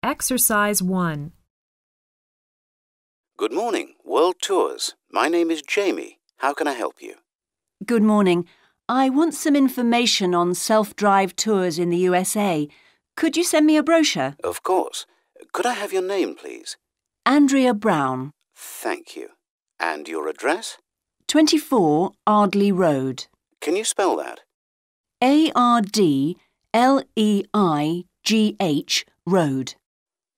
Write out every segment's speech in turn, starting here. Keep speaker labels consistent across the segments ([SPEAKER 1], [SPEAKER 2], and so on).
[SPEAKER 1] Exercise 1.
[SPEAKER 2] Good morning, World Tours. My name is Jamie. How can I help you?
[SPEAKER 3] Good morning. I want some information on self-drive tours in the USA. Could you send me a brochure?
[SPEAKER 2] Of course. Could I have your name, please?
[SPEAKER 3] Andrea Brown,
[SPEAKER 2] Thank you. And your address?
[SPEAKER 3] 24 Ardley Road.
[SPEAKER 2] Can you spell that?
[SPEAKER 3] Ardleigh Road.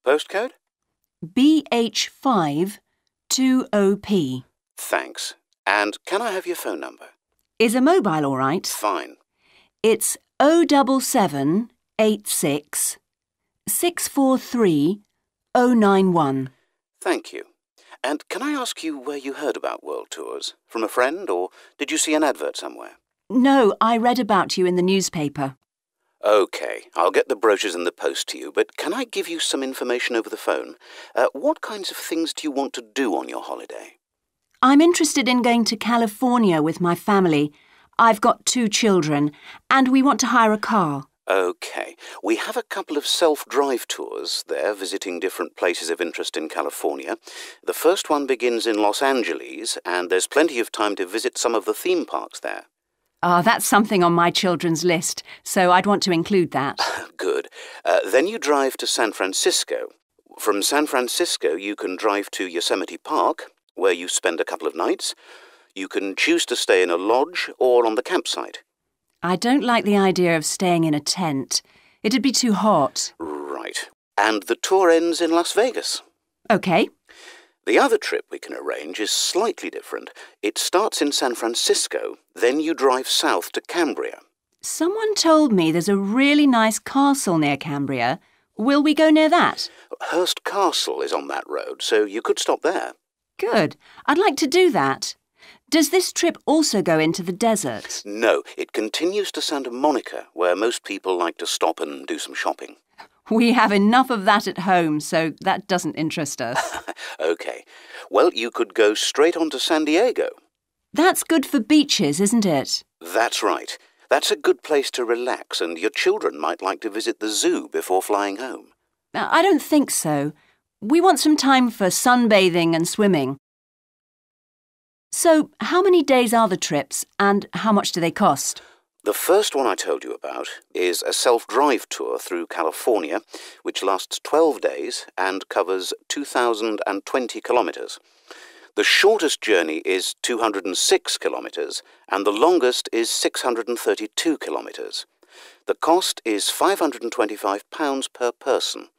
[SPEAKER 2] Postcode?
[SPEAKER 3] BH5 2OP.
[SPEAKER 2] Thanks. And can I have your phone number?
[SPEAKER 3] Is a mobile all right?
[SPEAKER 2] Fine.
[SPEAKER 3] It's 07786 643 091.
[SPEAKER 2] Thank you. And can I ask you where you heard about World Tours? From a friend, or did you see an advert somewhere?
[SPEAKER 3] No, I read about you in the newspaper.
[SPEAKER 2] OK, I'll get the brochures in the post to you, but can I give you some information over the phone? What kinds of things do you want to do on your holiday?
[SPEAKER 3] I'm interested in going to California with my family. I've got 2 children, and we want to hire a car.
[SPEAKER 2] OK, we have a couple of self-drive tours there visiting different places of interest in California. The first one begins in Los Angeles, and there's plenty of time to visit some of the theme parks there.
[SPEAKER 3] That's something on my children's list, so I'd want to include that.
[SPEAKER 2] Good. Then you drive to San Francisco. From San Francisco, you can drive to Yosemite Park, where you spend a couple of nights. You can choose to stay in a lodge or on the campsite.
[SPEAKER 3] I don't like the idea of staying in a tent. It'd be too hot.
[SPEAKER 2] Right. And the tour ends in Las Vegas.
[SPEAKER 3] OK.
[SPEAKER 2] The other trip we can arrange is slightly different. It starts in San Francisco, then you drive south to Cambria.
[SPEAKER 3] Someone told me there's a really nice castle near Cambria. Will we go near that?
[SPEAKER 2] Hearst Castle is on that road, so you could stop there.
[SPEAKER 3] Good. I'd like to do that. Does this trip also go into the desert?
[SPEAKER 2] No, it continues to Santa Monica, where most people like to stop and do some shopping.
[SPEAKER 3] We have enough of that at home, so that doesn't interest us.
[SPEAKER 2] OK. Well, you could go straight on to San Diego.
[SPEAKER 3] That's good for beaches, isn't it?
[SPEAKER 2] That's right. That's a good place to relax, and your children might like to visit the zoo before flying home.
[SPEAKER 3] I don't think so. We want some time for sunbathing and swimming. So, how many days are the trips, and how much do they cost?
[SPEAKER 2] The first one I told you about is a self-drive tour through California, which lasts 12 days and covers 2,020 kilometres. The shortest journey is 206 kilometres, and the longest is 632 kilometres. The cost is £525 per person.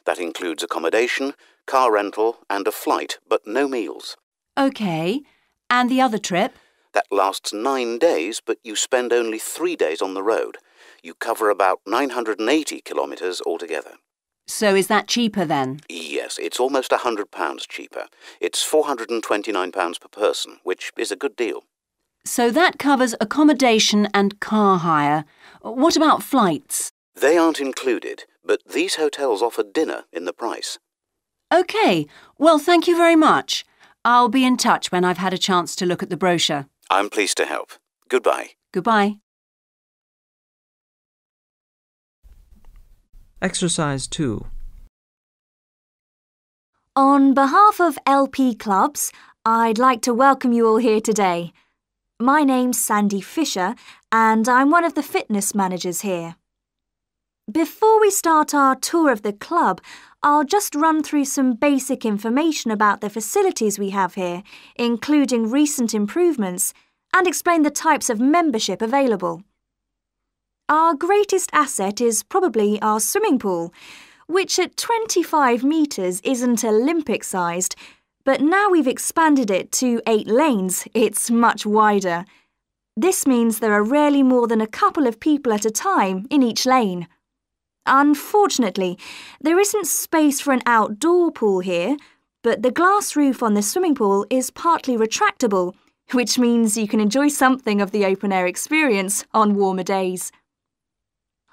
[SPEAKER 2] That includes accommodation, car rental, and a flight, but no meals.
[SPEAKER 3] OK. And the other trip?
[SPEAKER 2] That lasts 9 days, but you spend only 3 days on the road. You cover about 980 kilometres altogether.
[SPEAKER 3] So is that cheaper then?
[SPEAKER 2] Yes, it's almost £100 cheaper. It's £429 per person, which is a good deal.
[SPEAKER 3] So that covers accommodation and car hire. What about flights?
[SPEAKER 2] They aren't included, but these hotels offer dinner in the price.
[SPEAKER 3] OK. Well, thank you very much. I'll be in touch when I've had a chance to look at the brochure.
[SPEAKER 2] I'm pleased to help. Goodbye.
[SPEAKER 3] Goodbye.
[SPEAKER 1] Exercise 2.
[SPEAKER 4] On behalf of LP Clubs, I'd like to welcome you all here today. My name's Sandy Fisher, and I'm one of the fitness managers here. Before we start our tour of the club, I'll just run through some basic information about the facilities we have here, including recent improvements, and explain the types of membership available. Our greatest asset is probably our swimming pool, which at 25 metres isn't Olympic-sized, but now we've expanded it to 8 lanes, it's much wider. This means there are rarely more than a couple of people at a time in each lane. Unfortunately, there isn't space for an outdoor pool here, but the glass roof on the swimming pool is partly retractable, which means you can enjoy something of the open-air experience on warmer days.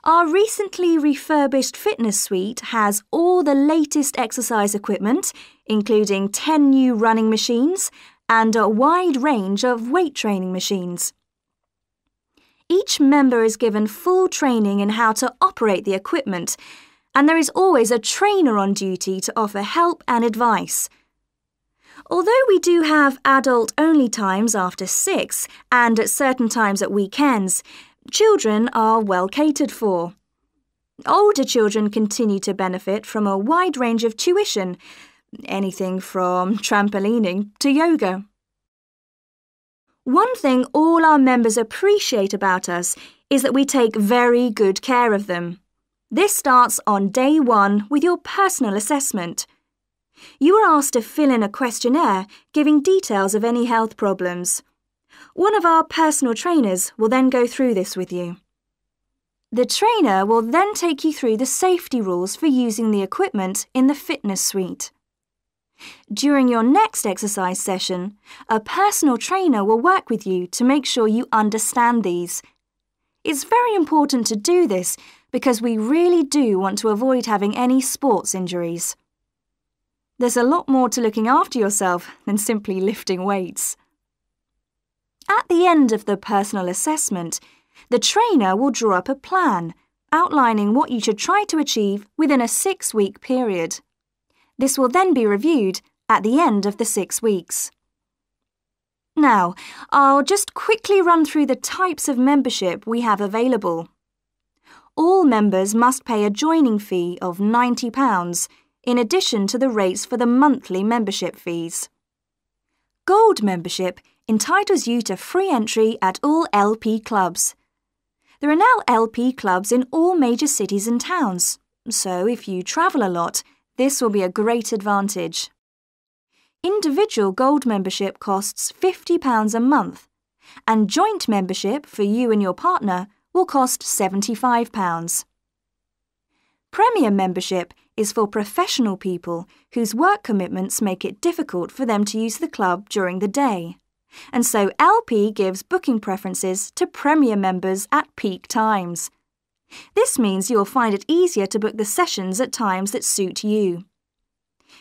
[SPEAKER 4] Our recently refurbished fitness suite has all the latest exercise equipment, including 10 new running machines and a wide range of weight training machines. Each member is given full training in how to operate the equipment, and there is always a trainer on duty to offer help and advice. Although we do have adult-only times after 6 and at certain times at weekends, children are well catered for. Older children continue to benefit from a wide range of tuition, anything from trampolining to yoga. One thing all our members appreciate about us is that we take very good care of them. This starts on day 1 with your personal assessment. You are asked to fill in a questionnaire giving details of any health problems. One of our personal trainers will then go through this with you. The trainer will then take you through the safety rules for using the equipment in the fitness suite. During your next exercise session, a personal trainer will work with you to make sure you understand these. It's very important to do this because we really do want to avoid having any sports injuries. There's a lot more to looking after yourself than simply lifting weights. At the end of the personal assessment, the trainer will draw up a plan outlining what you should try to achieve within a 6-week period. This will then be reviewed at the end of the 6 weeks. Now, I'll just quickly run through the types of membership we have available. All members must pay a joining fee of £90 in addition to the rates for the monthly membership fees. Gold membership entitles you to free entry at all LP clubs. There are now LP clubs in all major cities and towns, so if you travel a lot, this will be a great advantage. Individual gold membership costs £50 a month, and joint membership for you and your partner will cost £75. Premium membership is for professional people whose work commitments make it difficult for them to use the club during the day, and so LP gives booking preferences to Premier members at peak times. This means you'll find it easier to book the sessions at times that suit you.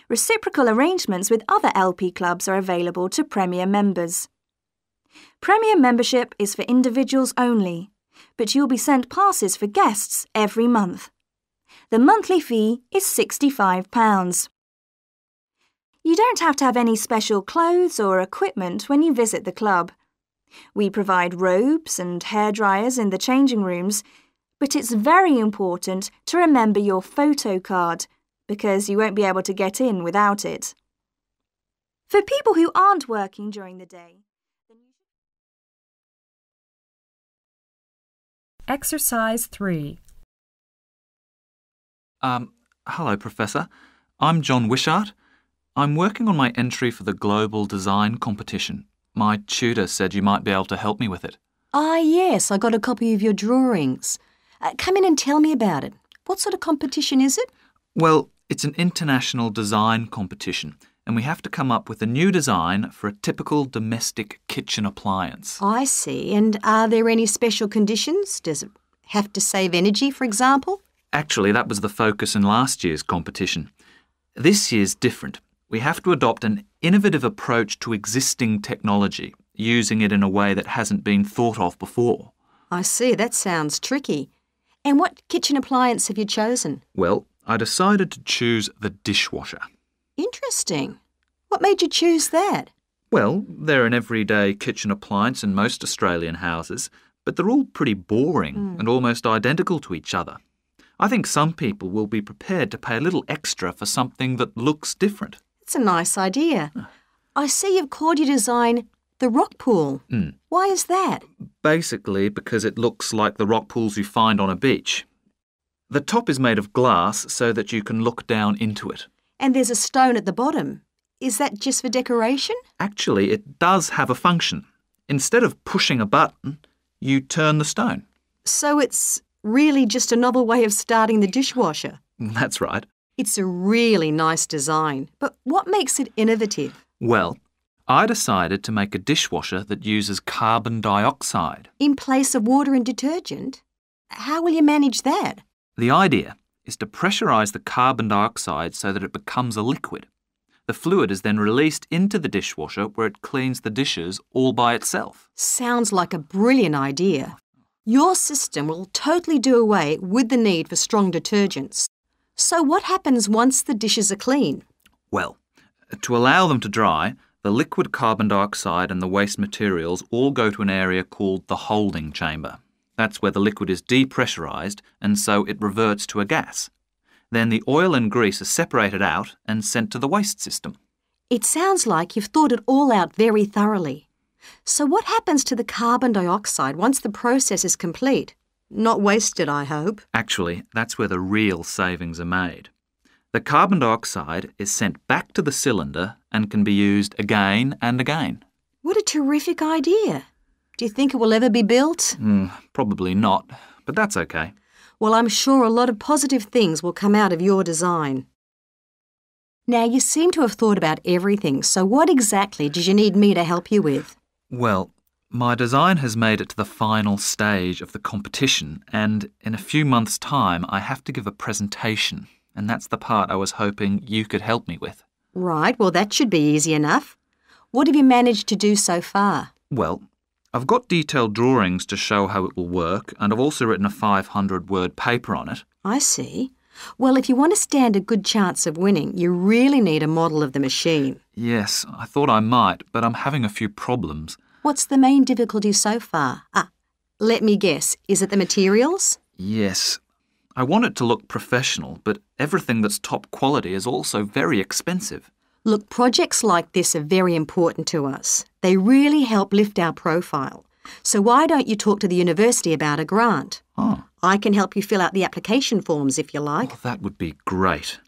[SPEAKER 4] Reciprocal arrangements with other LP clubs are available to Premier members. Premier membership is for individuals only, but you'll be sent passes for guests every month. The monthly fee is £65. You don't have to have any special clothes or equipment when you visit the club. We provide robes and hairdryers in the changing rooms, but it's very important to remember your photo card because you won't be able to get in without it. For people who aren't working during the day,
[SPEAKER 1] Exercise 3.
[SPEAKER 5] Hello, Professor. I'm John Wishart. I'm working on my entry for the Global Design Competition. My tutor said you might be able to help me with it.
[SPEAKER 3] Ah, yes, I got a copy of your drawings. Come in and tell me about it. What sort of competition is it?
[SPEAKER 5] Well, it's an international design competition, and we have to come up with a new design for a typical domestic kitchen appliance.
[SPEAKER 3] I see. And are there any special conditions? Does it have to save energy, for example?
[SPEAKER 5] Actually, that was the focus in last year's competition. This year's different. We have to adopt an innovative approach to existing technology, using it in a way that hasn't been thought of before.
[SPEAKER 3] I see. That sounds tricky. And what kitchen appliance have you chosen?
[SPEAKER 5] Well, I decided to choose the dishwasher.
[SPEAKER 3] Interesting. What made you choose that?
[SPEAKER 5] Well, they're an everyday kitchen appliance in most Australian houses, but they're all pretty boring and almost identical to each other. I think some people will be prepared to pay a little extra for something that looks different.
[SPEAKER 3] It's a nice idea. I see you've called your design the rock pool. Why is that?
[SPEAKER 5] Basically because it looks like the rock pools you find on a beach. The top is made of glass so that you can look down into it.
[SPEAKER 3] And there's a stone at the bottom. Is that just for decoration?
[SPEAKER 5] Actually, it does have a function. Instead of pushing a button, you turn the stone.
[SPEAKER 3] So it's really just a novel way of starting the dishwasher.
[SPEAKER 5] That's right.
[SPEAKER 3] It's a really nice design, but what makes it innovative?
[SPEAKER 5] Well, I decided to make a dishwasher that uses carbon dioxide.
[SPEAKER 3] In place of water and detergent? How will you manage that?
[SPEAKER 5] The idea is to pressurise the carbon dioxide so that it becomes a liquid. The fluid is then released into the dishwasher where it cleans the dishes all by itself.
[SPEAKER 3] Sounds like a brilliant idea. Your system will totally do away with the need for strong detergents. So what happens once the dishes are clean?
[SPEAKER 5] Well, to allow them to dry, the liquid carbon dioxide and the waste materials all go to an area called the holding chamber. That's where the liquid is depressurised and so it reverts to a gas. Then the oil and grease are separated out and sent to the waste system.
[SPEAKER 3] It sounds like you've thought it all out very thoroughly. So what happens to the carbon dioxide once the process is complete? Not wasted, I hope.
[SPEAKER 5] Actually, that's where the real savings are made. The carbon dioxide is sent back to the cylinder and can be used again and again.
[SPEAKER 3] What a terrific idea. Do you think it will ever be built?
[SPEAKER 5] Probably not, but that's okay.
[SPEAKER 3] Well, I'm sure a lot of positive things will come out of your design. Now, you seem to have thought about everything, so what exactly did you need me to help you with?
[SPEAKER 5] Well, my design has made it to the final stage of the competition, and in a few months' time I have to give a presentation, and that's the part I was hoping you could help me with.
[SPEAKER 3] Right, well that should be easy enough. What have you managed to do so far?
[SPEAKER 5] Well, I've got detailed drawings to show how it will work, and I've also written a 500-word paper on it.
[SPEAKER 3] I see. Well, if you want to stand a good chance of winning, you really need a model of the machine.
[SPEAKER 5] Yes, I thought I might, but I'm having a few problems.
[SPEAKER 3] What's the main difficulty so far? Let me guess. Is it the materials?
[SPEAKER 5] Yes. I want it to look professional, but everything that's top quality is also very expensive.
[SPEAKER 3] Look, projects like this are very important to us. They really help lift our profile. So why don't you talk to the university about a grant?
[SPEAKER 5] Oh.
[SPEAKER 3] I can help you fill out the application forms if you like.
[SPEAKER 5] Oh, that would be great.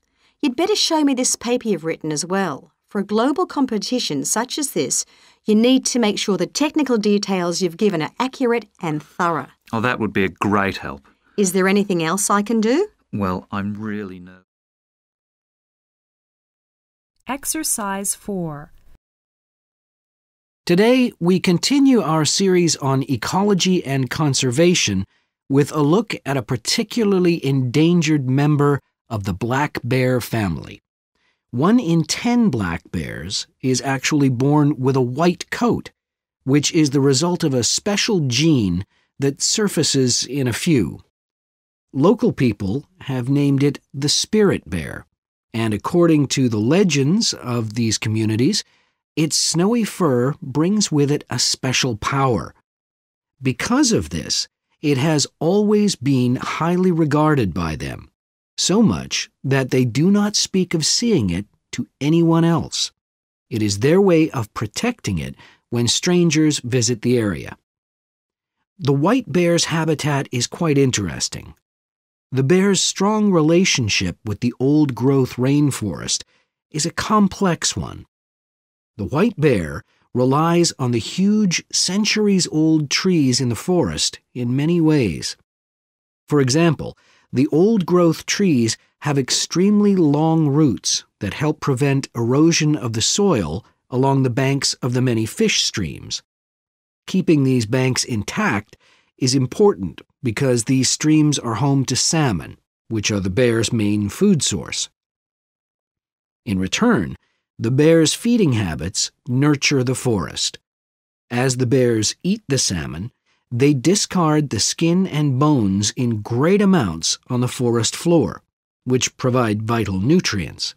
[SPEAKER 3] You'd better show me this paper you've written as well. For a global competition such as this, you need to make sure the technical details you've given are accurate and thorough.
[SPEAKER 5] Oh, that would be a great help.
[SPEAKER 3] Is there anything else I can do?
[SPEAKER 5] Well, I'm really nervous.
[SPEAKER 1] Exercise 4.
[SPEAKER 6] Today, we continue our series on ecology and conservation with a look at a particularly endangered member of the black bear family. 1 in 10 black bears is actually born with a white coat, which is the result of a special gene that surfaces in a few. Local people have named it the spirit bear, and according to the legends of these communities, its snowy fur brings with it a special power. Because of this, it has always been highly regarded by them, so much that they do not speak of seeing it to anyone else. It is their way of protecting it when strangers visit the area. The white bear's habitat is quite interesting. The bear's strong relationship with the old-growth rainforest is a complex one. The white bear relies on the huge, centuries-old trees in the forest in many ways. For example, the old-growth trees have extremely long roots that help prevent erosion of the soil along the banks of the many fish streams. Keeping these banks intact is important because these streams are home to salmon, which are the bear's main food source. In return, the bear's feeding habits nurture the forest. As the bears eat the salmon, they discard the skin and bones in great amounts on the forest floor, which provide vital nutrients.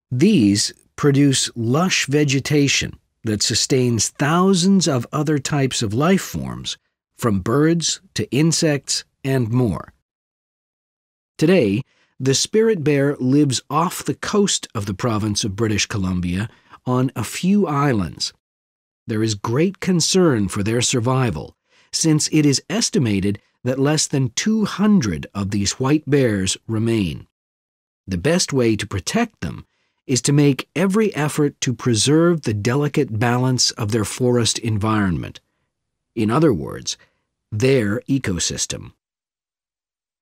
[SPEAKER 6] These produce lush vegetation that sustains thousands of other types of life forms, from birds to insects and more. Today, the spirit bear lives off the coast of the province of British Columbia on a few islands. There is great concern for their survival, since it is estimated that less than 200 of these white bears remain. The best way to protect them is to make every effort to preserve the delicate balance of their forest environment. In other words, their ecosystem.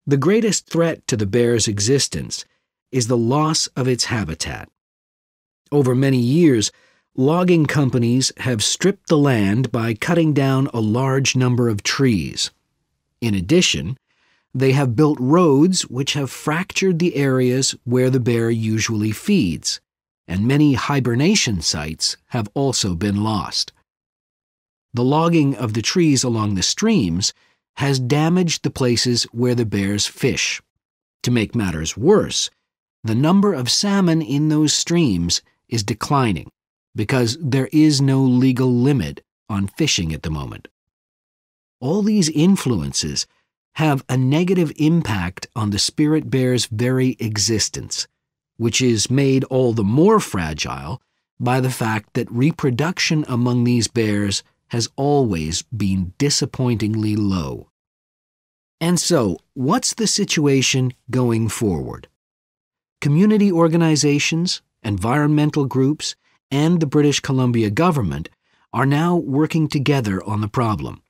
[SPEAKER 6] The greatest threat to the bear's existence is the loss of its habitat. Over many years, logging companies have stripped the land by cutting down a large number of trees. In addition, they have built roads which have fractured the areas where the bear usually feeds, and many hibernation sites have also been lost. The logging of the trees along the streams has damaged the places where the bears fish. To make matters worse, the number of salmon in those streams is declining because there is no legal limit on fishing at the moment. All these influences have a negative impact on the spirit bear's very existence, which is made all the more fragile by the fact that reproduction among these bears has always been disappointingly low. And so, what's the situation going forward? Community organizations, environmental groups, and the British Columbia government are now working together on the problem.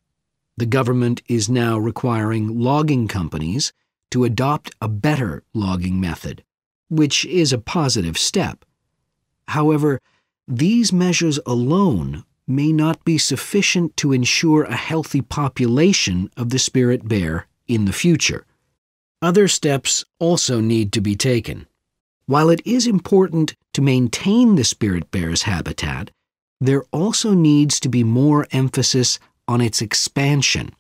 [SPEAKER 6] The government is now requiring logging companies to adopt a better logging method, which is a positive step. However, these measures alone may not be sufficient to ensure a healthy population of the spirit bear in the future. Other steps also need to be taken. While it is important to maintain the spirit bear's habitat, there also needs to be more emphasis on its expansion.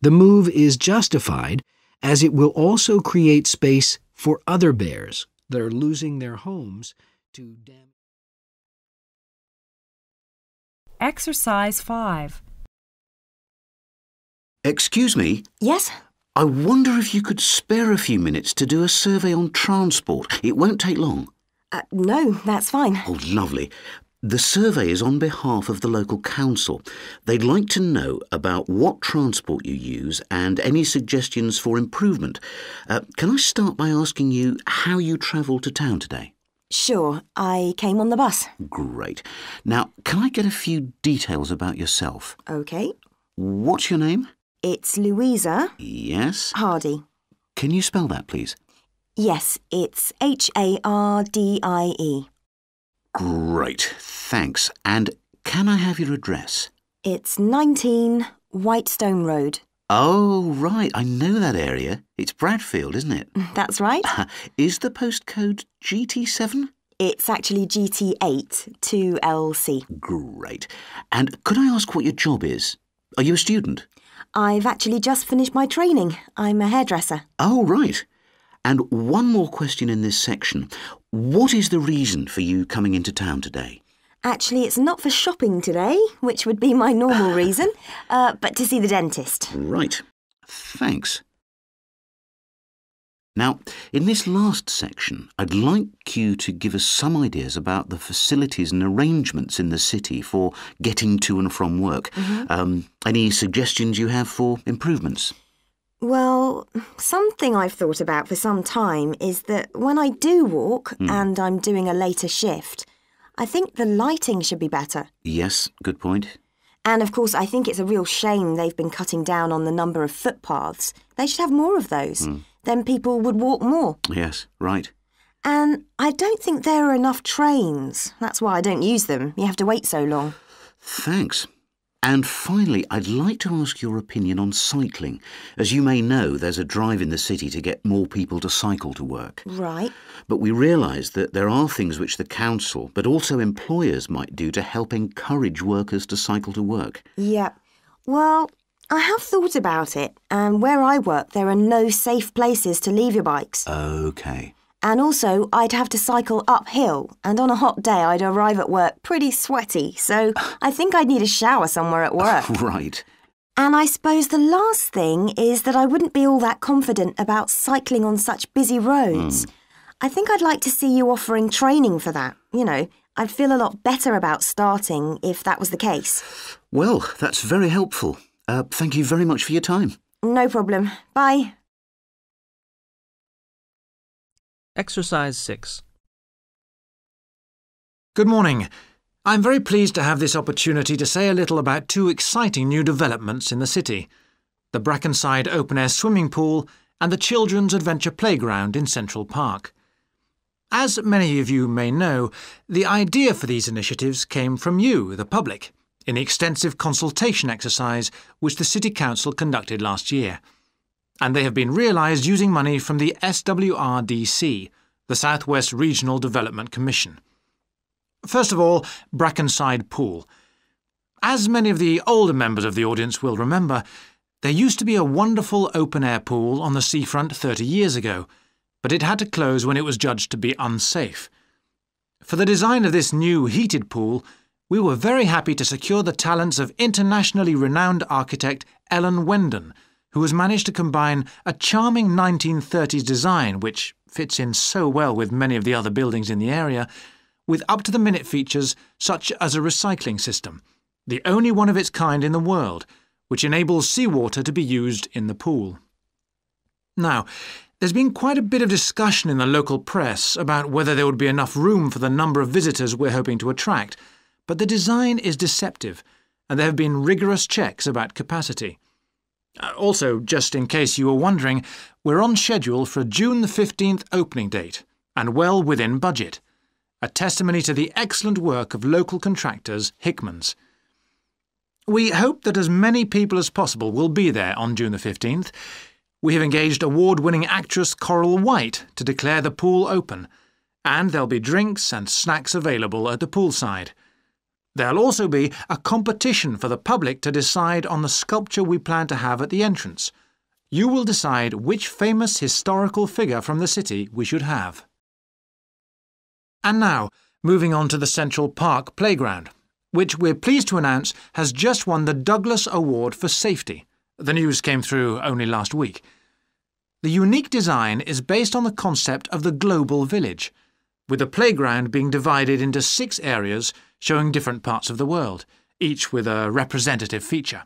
[SPEAKER 6] The move is justified as it will also create space for other bears that are losing their homes to damage.
[SPEAKER 1] Exercise 5.
[SPEAKER 2] Excuse me,
[SPEAKER 3] Yes?
[SPEAKER 2] I wonder if you could spare a few minutes to do a survey on transport. It won't take long.
[SPEAKER 3] No, that's fine.
[SPEAKER 2] Oh, lovely. The survey is on behalf of the local council. They'd like to know about what transport you use and any suggestions for improvement. Can I start by asking you how you travelled to town today?
[SPEAKER 3] Sure, I came on the bus.
[SPEAKER 2] Great. Now, can I get a few details about yourself?
[SPEAKER 3] Okay.
[SPEAKER 2] What's your name?
[SPEAKER 3] It's Louisa
[SPEAKER 2] Yes.
[SPEAKER 3] Hardy.
[SPEAKER 2] Can you spell that, please?
[SPEAKER 3] Yes, it's Hardie.
[SPEAKER 2] Great. Thanks. And can I have your address?
[SPEAKER 3] It's 19 Whitestone Road.
[SPEAKER 2] Oh, right. I know that area. It's Bradfield, isn't it?
[SPEAKER 3] That's right.
[SPEAKER 2] Is the postcode GT7?
[SPEAKER 3] It's actually GT8 2LC.
[SPEAKER 2] Great. And could I ask what your job is? Are you a student?
[SPEAKER 3] I've actually just finished my training. I'm a hairdresser.
[SPEAKER 2] Oh, right. And one more question in this section. What is the reason for you coming into town today?
[SPEAKER 3] Actually, it's not for shopping today, which would be my normal reason, but to see the dentist.
[SPEAKER 2] Right. Thanks. Now, in this last section, I'd like you to give us some ideas about the facilities and arrangements in the city for getting to and from work. Any suggestions you have for improvements?
[SPEAKER 3] Well, something I've thought about for some time is that when I do walk and I'm doing a later shift, I think the lighting should be better.
[SPEAKER 2] Yes, good point.
[SPEAKER 3] And of course, I think it's a real shame they've been cutting down on the number of footpaths. They should have more of those. Then people would walk more.
[SPEAKER 2] Yes, right.
[SPEAKER 3] And I don't think there are enough trains. That's why I don't use them. You have to wait so long.
[SPEAKER 2] Thanks. And finally, I'd like to ask your opinion on cycling. As you may know, there's a drive in the city to get more people to cycle to work.
[SPEAKER 3] Right.
[SPEAKER 2] But we realise that there are things which the council, but also employers, might do to help encourage workers to cycle to work.
[SPEAKER 3] Yep. Well, I have thought about it, and where I work, there are no safe places to leave your bikes.
[SPEAKER 2] OK.
[SPEAKER 3] And also, I'd have to cycle uphill, and on a hot day, I'd arrive at work pretty sweaty, so I think I'd need a shower somewhere at work.
[SPEAKER 2] Right.
[SPEAKER 3] And I suppose the last thing is that I wouldn't be all that confident about cycling on such busy roads. I think I'd like to see you offering training for that. You know, I'd feel a lot better about starting if that was the case.
[SPEAKER 2] Well, that's very helpful. Thank you very much for your time.
[SPEAKER 3] No problem. Bye.
[SPEAKER 7] Exercise 6.
[SPEAKER 8] Good morning. I'm very pleased to have this opportunity to say a little about two exciting new developments in the city: the Brackenside open-air swimming pool and the Children's Adventure Playground in Central Park. As many of you may know, the idea for these initiatives came from you, the public, in the extensive consultation exercise which the City Council conducted last year. And they have been realised using money from the SWRDC, the South West Regional Development Commission. First of all, Brackenside Pool. As many of the older members of the audience will remember, there used to be a wonderful open-air pool on the seafront 30 years ago, but it had to close when it was judged to be unsafe. For the design of this new heated pool, we were very happy to secure the talents of internationally renowned architect Ellen Wendon, who has managed to combine a charming 1930s design, which fits in so well with many of the other buildings in the area, with up-to-the-minute features such as a recycling system, the only one of its kind in the world, which enables seawater to be used in the pool. Now, there's been quite a bit of discussion in the local press about whether there would be enough room for the number of visitors we're hoping to attract, but the design is deceptive, and there have been rigorous checks about capacity. Also, just in case you were wondering, we're on schedule for a June the 15th opening date, and well within budget. A testimony to the excellent work of local contractors, Hickman's. We hope that as many people as possible will be there on June the 15th. We have engaged award-winning actress Coral White to declare the pool open, and there'll be drinks and snacks available at the poolside. There'll also be a competition for the public to decide on the sculpture we plan to have at the entrance. You will decide which famous historical figure from the city we should have. And now, moving on to the Central Park Playground, which we're pleased to announce has just won the Douglas Award for Safety. The news came through only last week. The unique design is based on the concept of the global village, with the playground being divided into 6 areas showing different parts of the world, each with a representative feature.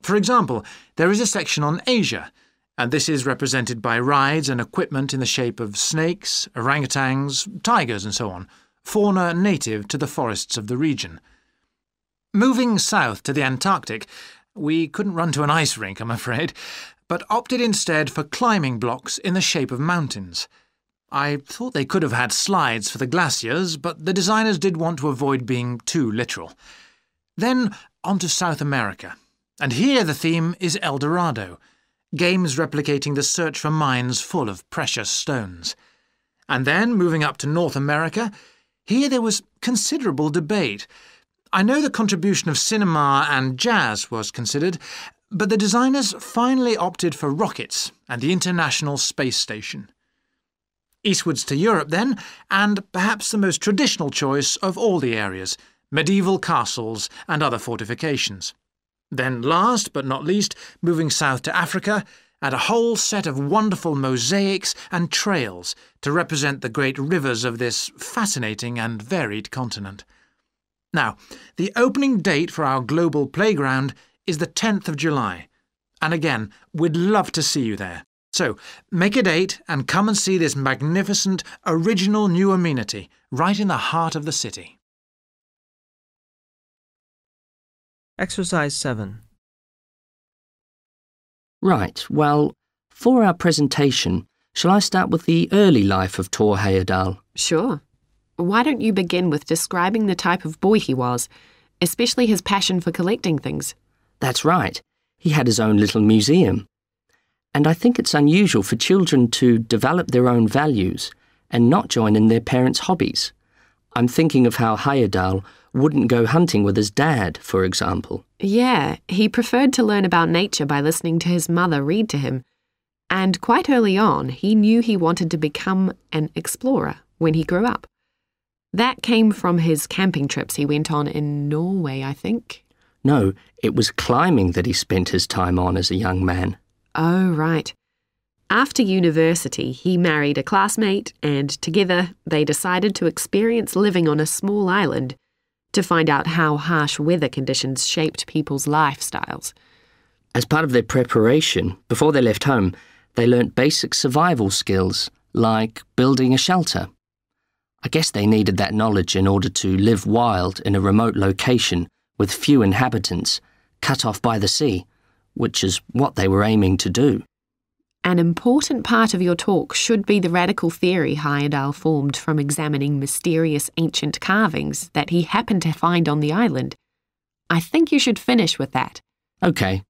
[SPEAKER 8] For example, there is a section on Asia, and this is represented by rides and equipment in the shape of snakes, orangutans, tigers and so on, fauna native to the forests of the region. Moving south to the Antarctic, we couldn't run to an ice rink, I'm afraid, but opted instead for climbing blocks in the shape of mountains. I thought they could have had slides for the glaciers, but the designers did want to avoid being too literal. Then on to South America, and here the theme is El Dorado, games replicating the search for mines full of precious stones. And then, moving up to North America, here there was considerable debate. I know the contribution of cinema and jazz was considered, but the designers finally opted for rockets and the International Space Station. Eastwards to Europe then, and perhaps the most traditional choice of all the areas, medieval castles and other fortifications. Then last but not least, moving south to Africa, and a whole set of wonderful mosaics and trails to represent the great rivers of this fascinating and varied continent. Now, the opening date for our global playground is the 10th of July, and again, we'd love to see you there. So, make a date and come and see this magnificent, original new amenity right in the heart of the city.
[SPEAKER 7] Exercise 7.
[SPEAKER 9] Right, well, for our presentation, shall I start with the early life of Tor Heyerdahl?
[SPEAKER 10] Sure. Why don't you begin with describing the type of boy he was, especially his passion for collecting things?
[SPEAKER 9] That's right. He had his own little museum. And I think it's unusual for children to develop their own values and not join in their parents' hobbies. I'm thinking of how Heyerdahl wouldn't go hunting with his dad, for example.
[SPEAKER 10] Yeah, he preferred to learn about nature by listening to his mother read to him. And quite early on, he knew he wanted to become an explorer when he grew up. That came from his camping trips he went on in Norway, I think.
[SPEAKER 9] No, it was climbing that he spent his time on as a young man.
[SPEAKER 10] Oh, right. After university, he married a classmate, and together they decided to experience living on a small island to find out how harsh weather conditions shaped people's lifestyles.
[SPEAKER 9] As part of their preparation, before they left home, they learnt basic survival skills, like building a shelter. I guess they needed that knowledge in order to live wild in a remote location with few inhabitants, cut off by the sea, which is what they were aiming to do.
[SPEAKER 10] An important part of your talk should be the radical theory Heyerdahl formed from examining mysterious ancient carvings that he happened to find on the island. I think you should finish with that.
[SPEAKER 9] Okay.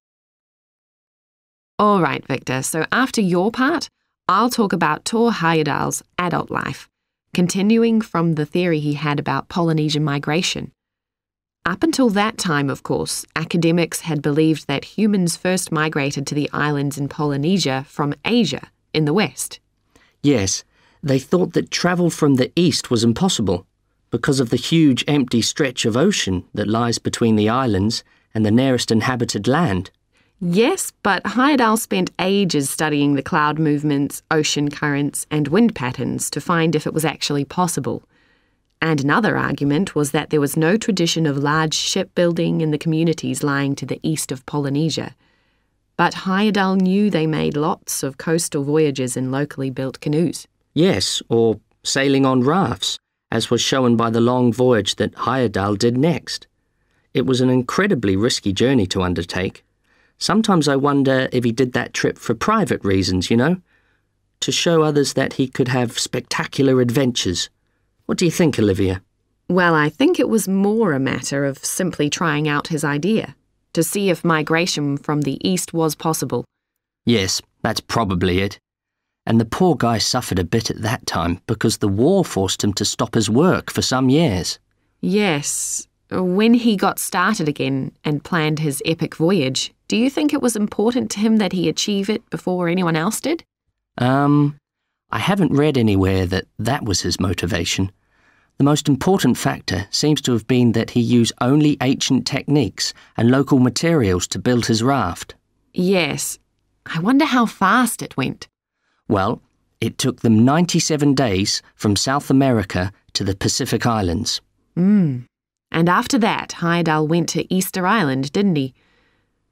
[SPEAKER 10] All right, Victor, so after your part, I'll talk about Tor Heyerdahl's adult life, continuing from the theory he had about Polynesian migration. Up until that time, of course, academics had believed that humans first migrated to the islands in Polynesia from Asia in the west.
[SPEAKER 9] Yes, they thought that travel from the east was impossible because of the huge empty stretch of ocean that lies between the islands and the nearest inhabited land.
[SPEAKER 10] Yes, but Heyerdahl spent ages studying the cloud movements, ocean currents, and wind patterns to find if it was actually possible. And another argument was that there was no tradition of large shipbuilding in the communities lying to the east of Polynesia. But Heyerdahl knew they made lots of coastal voyages in locally built canoes.
[SPEAKER 9] Yes, or sailing on rafts, as was shown by the long voyage that Heyerdahl did next. It was an incredibly risky journey to undertake. Sometimes I wonder if he did that trip for private reasons, you know, to show others that he could have spectacular adventures. What do you think, Olivia?
[SPEAKER 10] Well, I think it was more a matter of simply trying out his idea, to see if migration from the east was possible.
[SPEAKER 9] Yes, that's probably it. And the poor guy suffered a bit at that time because the war forced him to stop his work for some years.
[SPEAKER 10] Yes. When he got started again and planned his epic voyage, do you think it was important to him that he achieve it before anyone else did?
[SPEAKER 9] I haven't read anywhere that that was his motivation. The most important factor seems to have been that he used only ancient techniques and local materials to build his raft.
[SPEAKER 10] Yes. I wonder how fast it went.
[SPEAKER 9] Well, it took them 97 days from South America to the Pacific Islands.
[SPEAKER 10] And after that, Heyerdahl went to Easter Island, didn't he?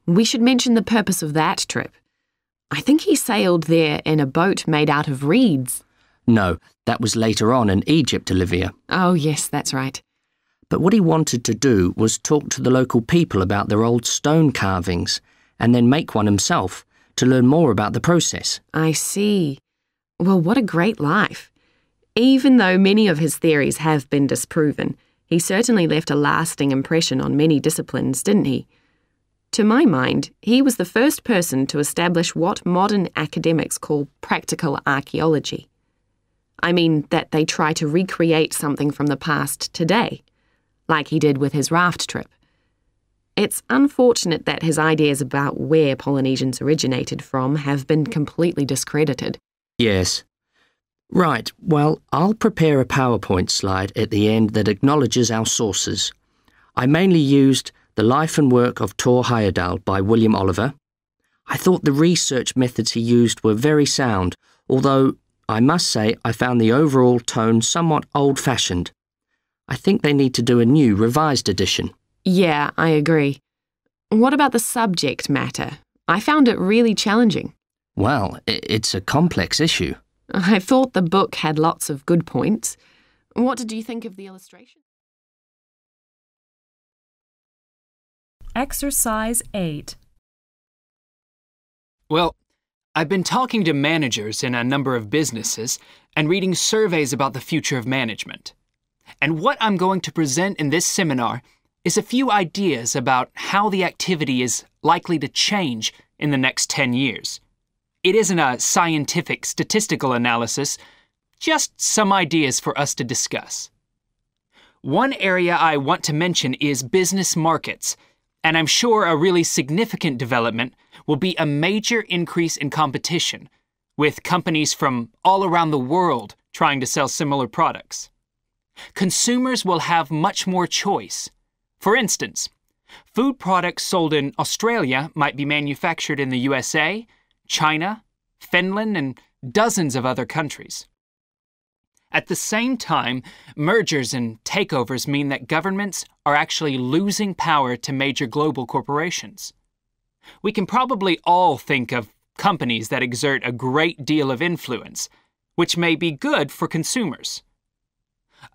[SPEAKER 10] We should mention the purpose of that trip. I think he sailed there in a boat made out of reeds.
[SPEAKER 9] No, that was later on in Egypt, Olivia.
[SPEAKER 10] Oh, yes, that's right.
[SPEAKER 9] But what he wanted to do was talk to the local people about their old stone carvings and then make one himself to learn more about the process.
[SPEAKER 10] I see. Well, what a great life. Even though many of his theories have been disproven, he certainly left a lasting impression on many disciplines, didn't he? To my mind, he was the first person to establish what modern academics call practical archaeology. I mean that they try to recreate something from the past today, like he did with his raft trip. It's unfortunate that his ideas about where Polynesians originated from have been completely discredited.
[SPEAKER 9] Yes. Right, well, I'll prepare a PowerPoint slide at the end that acknowledges our sources. I mainly used The Life and Work of Thor Heyerdahl by William Oliver. I thought the research methods he used were very sound, although I must say I found the overall tone somewhat old-fashioned. I think they need to do a new, revised edition.
[SPEAKER 10] Yeah, I agree. What about the subject matter? I found it really challenging.
[SPEAKER 9] Well, it's a complex issue.
[SPEAKER 10] I thought the book had lots of good points. What did you think of the illustration?
[SPEAKER 1] Exercise 8.
[SPEAKER 11] Well, I've been talking to managers in a number of businesses and reading surveys about the future of management. And what I'm going to present in this seminar is a few ideas about how the activity is likely to change in the next 10 years. It isn't a scientific statistical analysis, just some ideas for us to discuss. One area I want to mention is business markets, and I'm sure a really significant development will be a major increase in competition, with companies from all around the world trying to sell similar products. Consumers will have much more choice. For instance, food products sold in Australia might be manufactured in the USA, China, Finland, and dozens of other countries. At the same time, mergers and takeovers mean that governments are actually losing power to major global corporations. We can probably all think of companies that exert a great deal of influence, which may be good for consumers.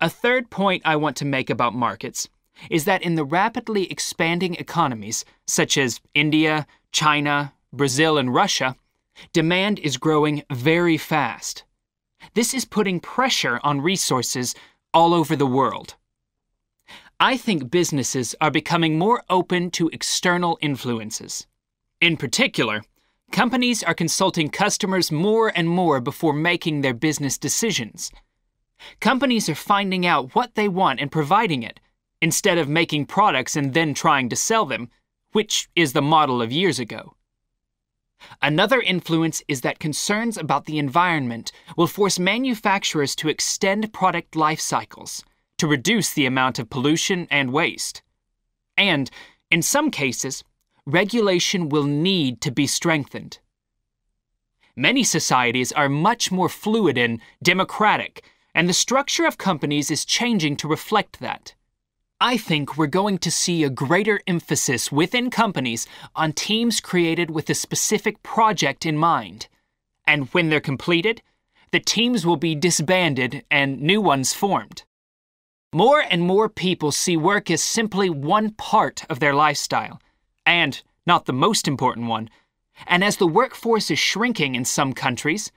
[SPEAKER 11] A third point I want to make about markets is that in the rapidly expanding economies, such as India, China, Brazil, and Russia, demand is growing very fast. This is putting pressure on resources all over the world. I think businesses are becoming more open to external influences. In particular, companies are consulting customers more and more before making their business decisions. Companies are finding out what they want and providing it, instead of making products and then trying to sell them, which is the model of years ago. Another influence is that concerns about the environment will force manufacturers to extend product life cycles to reduce the amount of pollution and waste. And, in some cases, regulation will need to be strengthened. Many societies are much more fluid and democratic, and the structure of companies is changing to reflect that. I think we're going to see a greater emphasis within companies on teams created with a specific project in mind. And when they're completed, the teams will be disbanded and new ones formed. More and more people see work as simply one part of their lifestyle, and not the most important one. And as the workforce is shrinking in some countries,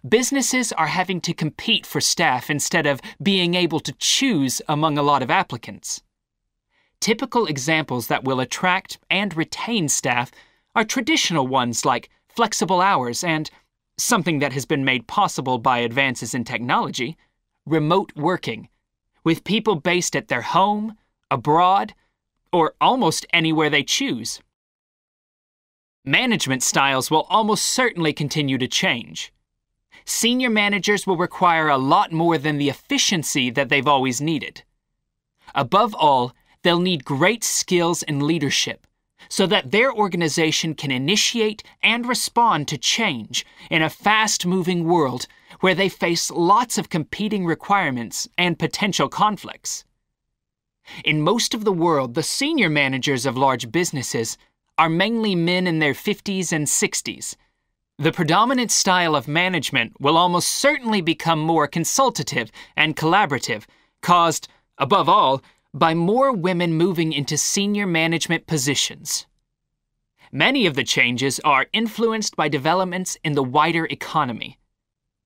[SPEAKER 11] businesses are having to compete for staff instead of being able to choose among a lot of applicants. Typical examples that will attract and retain staff are traditional ones like flexible hours and, something that has been made possible by advances in technology, remote working, with people based at their home, abroad, or almost anywhere they choose. Management styles will almost certainly continue to change. Senior managers will require a lot more than the efficiency that they've always needed. Above all, they'll need great skills in leadership so that their organization can initiate and respond to change in a fast-moving world where they face lots of competing requirements and potential conflicts. In most of the world, the senior managers of large businesses are mainly men in their 50s and 60s. The predominant style of management will almost certainly become more consultative and collaborative, caused, above all, by more women moving into senior management positions. Many of the changes are influenced by developments in the wider economy.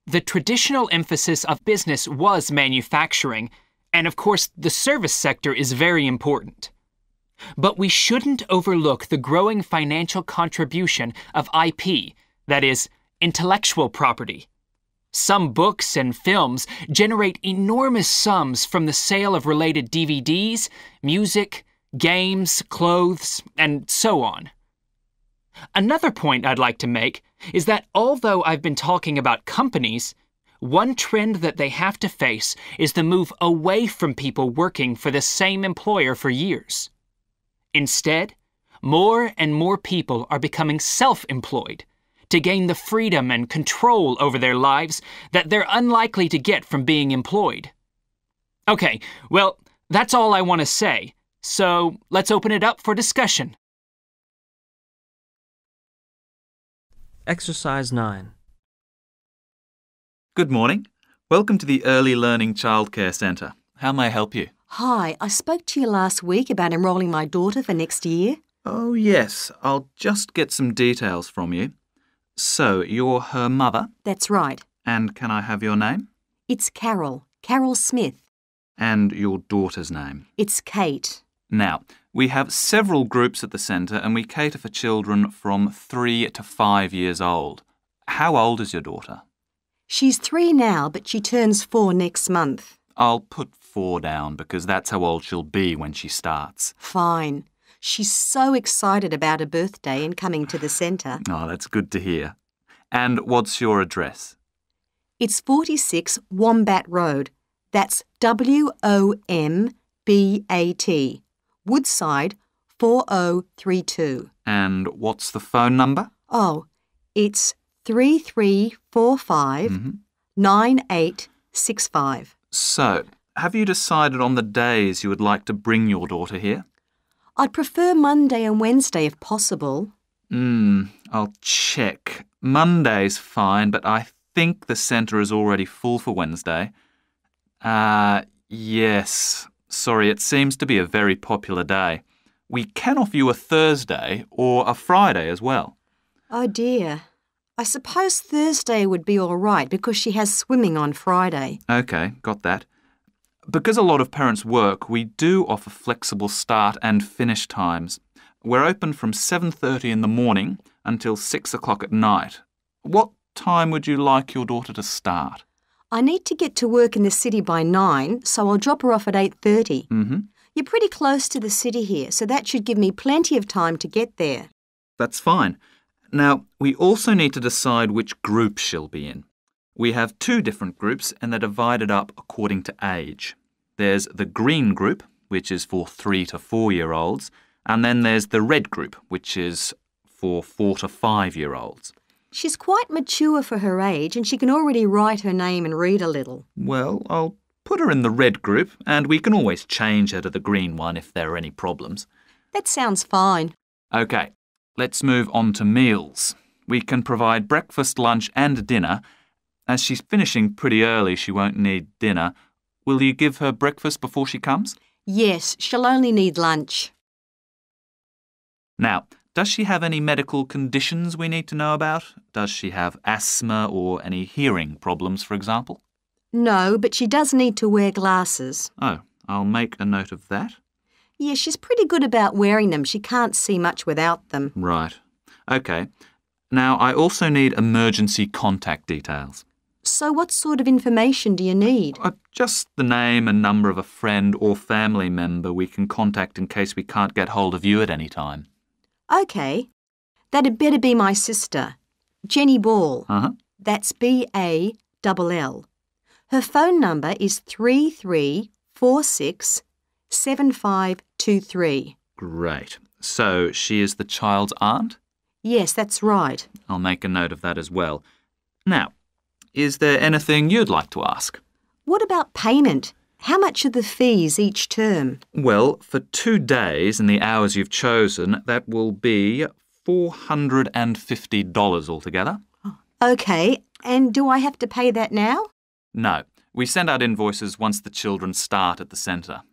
[SPEAKER 11] The traditional emphasis of business was manufacturing, and of course the service sector is very important. But we shouldn't overlook the growing financial contribution of IP, that is, intellectual property. Some books and films generate enormous sums from the sale of related DVDs, music, games, clothes, and so on. Another point I'd like to make is that although I've been talking about companies, one trend that they have to face is the move away from people working for the same employer for years. Instead, more and more people are becoming self-employed to gain the freedom and control over their lives that they're unlikely to get from being employed. Okay, well, that's all I want to say, so let's open it up for discussion.
[SPEAKER 7] Exercise 9.
[SPEAKER 5] Good morning. Welcome to the Early Learning Childcare Centre. How may I help you?
[SPEAKER 12] Hi, I spoke to you last week about enrolling my daughter for next year.
[SPEAKER 5] Oh, yes. I'll just get some details from you. So, you're her mother?
[SPEAKER 12] That's right.
[SPEAKER 5] And can I have your name?
[SPEAKER 12] It's Carol Smith.
[SPEAKER 5] And your daughter's name?
[SPEAKER 12] It's Kate.
[SPEAKER 5] Now, we have several groups at the centre and we cater for children from 3 to 5 years old. How old is your daughter?
[SPEAKER 12] She's 3 now, but she turns 4 next month.
[SPEAKER 5] I'll put 4 down because that's how old she'll be when she starts.
[SPEAKER 12] Fine. She's so excited about her birthday and coming to the centre.
[SPEAKER 5] Oh, that's good to hear. And what's your address?
[SPEAKER 12] It's 46 Wombat Road. That's WOMBAT. Woodside 4032.
[SPEAKER 5] And what's the phone number?
[SPEAKER 12] Oh, it's 3345 9865.
[SPEAKER 5] So, have you decided on the days you would like to bring your daughter here?
[SPEAKER 12] I'd prefer Monday and Wednesday if possible.
[SPEAKER 5] I'll check. Monday's fine, but I think the centre is already full for Wednesday. Yes. Sorry, it seems to be a very popular day. We can offer you a Thursday or a Friday as well.
[SPEAKER 12] Oh dear. I suppose Thursday would be all right because she has swimming on Friday.
[SPEAKER 5] OK, got that. Because a lot of parents work, we do offer flexible start and finish times. We're open from 7:30 in the morning until 6 o'clock at night. What time would you like your daughter to start?
[SPEAKER 12] I need to get to work in the city by 9, so I'll drop her off at 8:30. You're pretty close to the city here, so that should give me plenty of time to get there.
[SPEAKER 5] That's fine. Now, we also need to decide which group she'll be in. We have 2 different groups and they're divided up according to age. There's the green group, which is for 3 to 4-year-olds, and then there's the red group, which is for 4 to 5-year-olds.
[SPEAKER 12] She's quite mature for her age and she can already write her name and read a little.
[SPEAKER 5] Well, I'll put her in the red group and we can always change her to the green one if there are any problems.
[SPEAKER 12] That sounds fine.
[SPEAKER 5] OK, let's move on to meals. We can provide breakfast, lunch and dinner. As she's finishing pretty early, she won't need dinner. Will you give her breakfast before she comes?
[SPEAKER 12] Yes, she'll only need lunch.
[SPEAKER 5] Now, does she have any medical conditions we need to know about? Does she have asthma or any hearing problems, for example?
[SPEAKER 12] No, but she does need to wear glasses.
[SPEAKER 5] Oh, I'll make a note of that.
[SPEAKER 12] Yeah, she's pretty good about wearing them. She can't see much without them.
[SPEAKER 5] Right. OK. Now, I also need emergency contact details.
[SPEAKER 12] So what sort of information do you need?
[SPEAKER 5] Just the name and number of a friend or family member we can contact in case we can't get hold of you at any time.
[SPEAKER 12] OK. That'd better be my sister, Jenny Ball.
[SPEAKER 5] Uh-huh.
[SPEAKER 12] That's B-A-L-L. Her phone number is 33467523.
[SPEAKER 5] Great. So she is the child's aunt?
[SPEAKER 12] Yes, that's right.
[SPEAKER 5] I'll make a note of that as well. Now, is there anything you'd like to ask?
[SPEAKER 12] What about payment? How much are the fees each term?
[SPEAKER 5] Well, for 2 days and the hours you've chosen, that will be $450 altogether.
[SPEAKER 12] OK, and do I have to pay that now?
[SPEAKER 5] No, we send out invoices once the children start at the centre.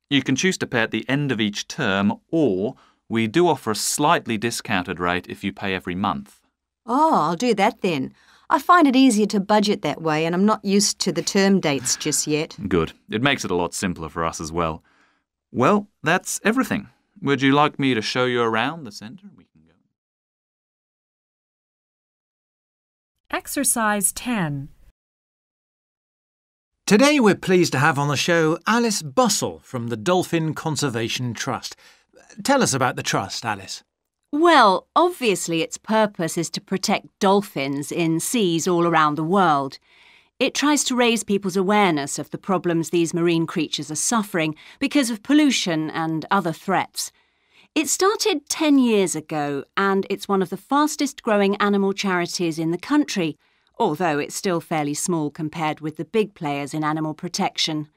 [SPEAKER 5] You can choose to pay at the end of each term, or we do offer a slightly discounted rate if you pay every month.
[SPEAKER 12] Oh, I'll do that then. I find it easier to budget that way and I'm not used to the term dates just yet.
[SPEAKER 5] Good. It makes it a lot simpler for us as well. Well, that's everything. Would you like me to show you around the centre? We can go.
[SPEAKER 1] Exercise 10.
[SPEAKER 8] Today we're pleased to have on the show Alice Bussell from the Dolphin Conservation Trust. Tell us about the trust, Alice.
[SPEAKER 13] Well, obviously its purpose is to protect dolphins in seas all around the world. It tries to raise people's awareness of the problems these marine creatures are suffering because of pollution and other threats. It started 10 years ago and it's one of the fastest growing animal charities in the country, although it's still fairly small compared with the big players in animal protection.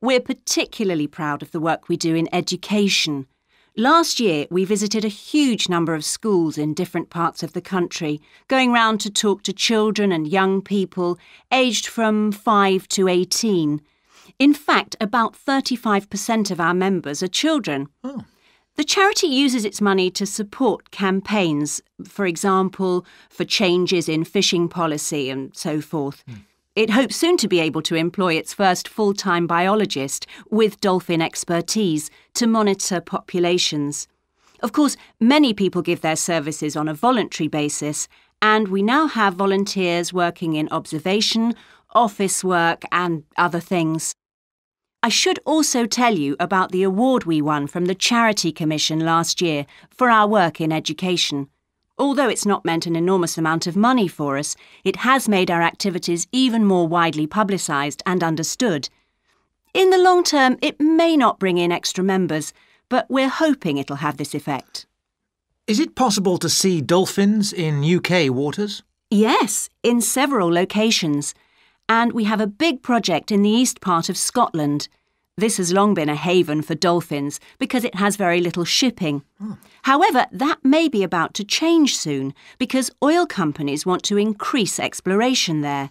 [SPEAKER 13] We're particularly proud of the work we do in education. Last year, we visited a huge number of schools in different parts of the country, going round to talk to children and young people aged from 5 to 18. In fact, about 35% of our members are children.
[SPEAKER 8] Oh.
[SPEAKER 13] The charity uses its money to support campaigns, for example, for changes in fishing policy and so forth. It hopes soon to be able to employ its first full-time biologist with dolphin expertise to monitor populations. Of course, many people give their services on a voluntary basis, and we now have volunteers working in observation, office work and other things. I should also tell you about the award we won from the Charity Commission last year for our work in education. Although it's not meant an enormous amount of money for us, it has made our activities even more widely publicised and understood. In the long term, it may not bring in extra members, but we're hoping it'll have this effect.
[SPEAKER 8] Is it possible to see dolphins in UK waters?
[SPEAKER 13] Yes, in several locations. And we have a big project in the east part of Scotland. This has long been a haven for dolphins because it has very little shipping. However, that may be about to change soon because oil companies want to increase exploration there.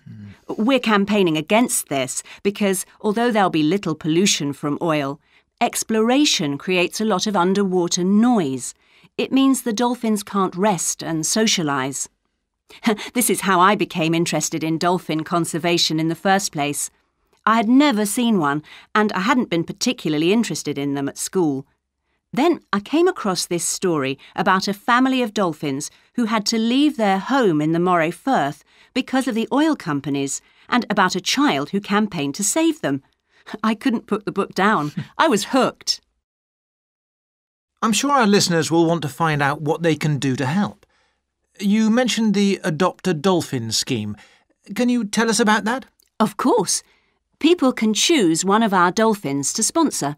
[SPEAKER 13] We're campaigning against this because although there'll be little pollution from oil, exploration creates a lot of underwater noise. It means the dolphins can't rest and socialise. This is how I became interested in dolphin conservation in the first place. I had never seen one, and I hadn't been particularly interested in them at school. Then I came across this story about a family of dolphins who had to leave their home in the Moray Firth because of the oil companies, and about a child who campaigned to save them. I couldn't put the book down. I was hooked.
[SPEAKER 8] I'm sure our listeners will want to find out what they can do to help. You mentioned the Adopt a Dolphin scheme. Can you tell us about that?
[SPEAKER 13] Of course. People can choose one of our dolphins to sponsor.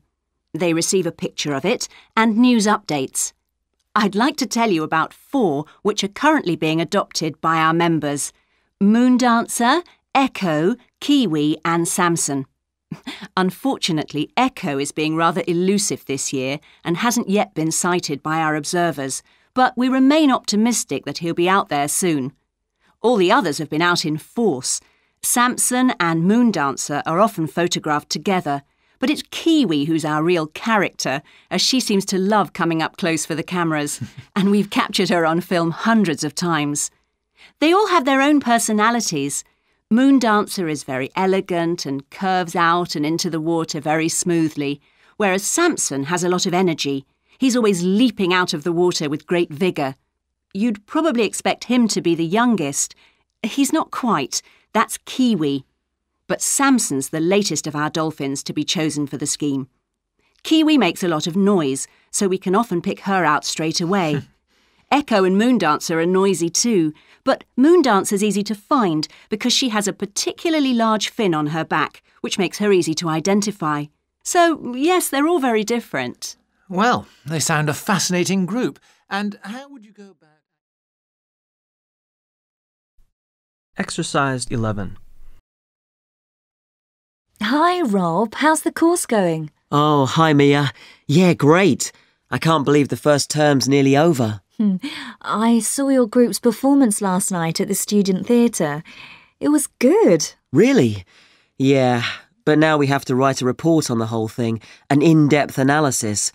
[SPEAKER 13] They receive a picture of it and news updates. I'd like to tell you about 4 which are currently being adopted by our members: Moondancer, Echo, Kiwi and Samson. Unfortunately, Echo is being rather elusive this year and hasn't yet been sighted by our observers, but we remain optimistic that he'll be out there soon. All the others have been out in force. Samson and Moondancer are often photographed together, but it's Kiwi who's our real character, as she seems to love coming up close for the cameras, and we've captured her on film hundreds of times. They all have their own personalities. Moondancer is very elegant and curves out and into the water very smoothly, whereas Samson has a lot of energy. He's always leaping out of the water with great vigour. You'd probably expect him to be the youngest. He's not quite. That's Kiwi. But Samson's the latest of our dolphins to be chosen for the scheme. Kiwi makes a lot of noise, so we can often pick her out straight away. Echo and Moondancer are noisy too, but Moondancer's easy to find because she has a particularly large fin on her back, which makes her easy to identify. So, yes, they're all very different.
[SPEAKER 8] Well, they sound a fascinating group. And how would you go about...
[SPEAKER 7] Exercise 11.
[SPEAKER 4] Hi, Rob. How's the course going?
[SPEAKER 14] Oh, hi, Mia. Yeah, great. I can't believe the first term's nearly over.
[SPEAKER 4] I saw your group's performance last night at the student theatre. It was good.
[SPEAKER 14] Really? Yeah, but now we have to write a report on the whole thing, an in-depth analysis.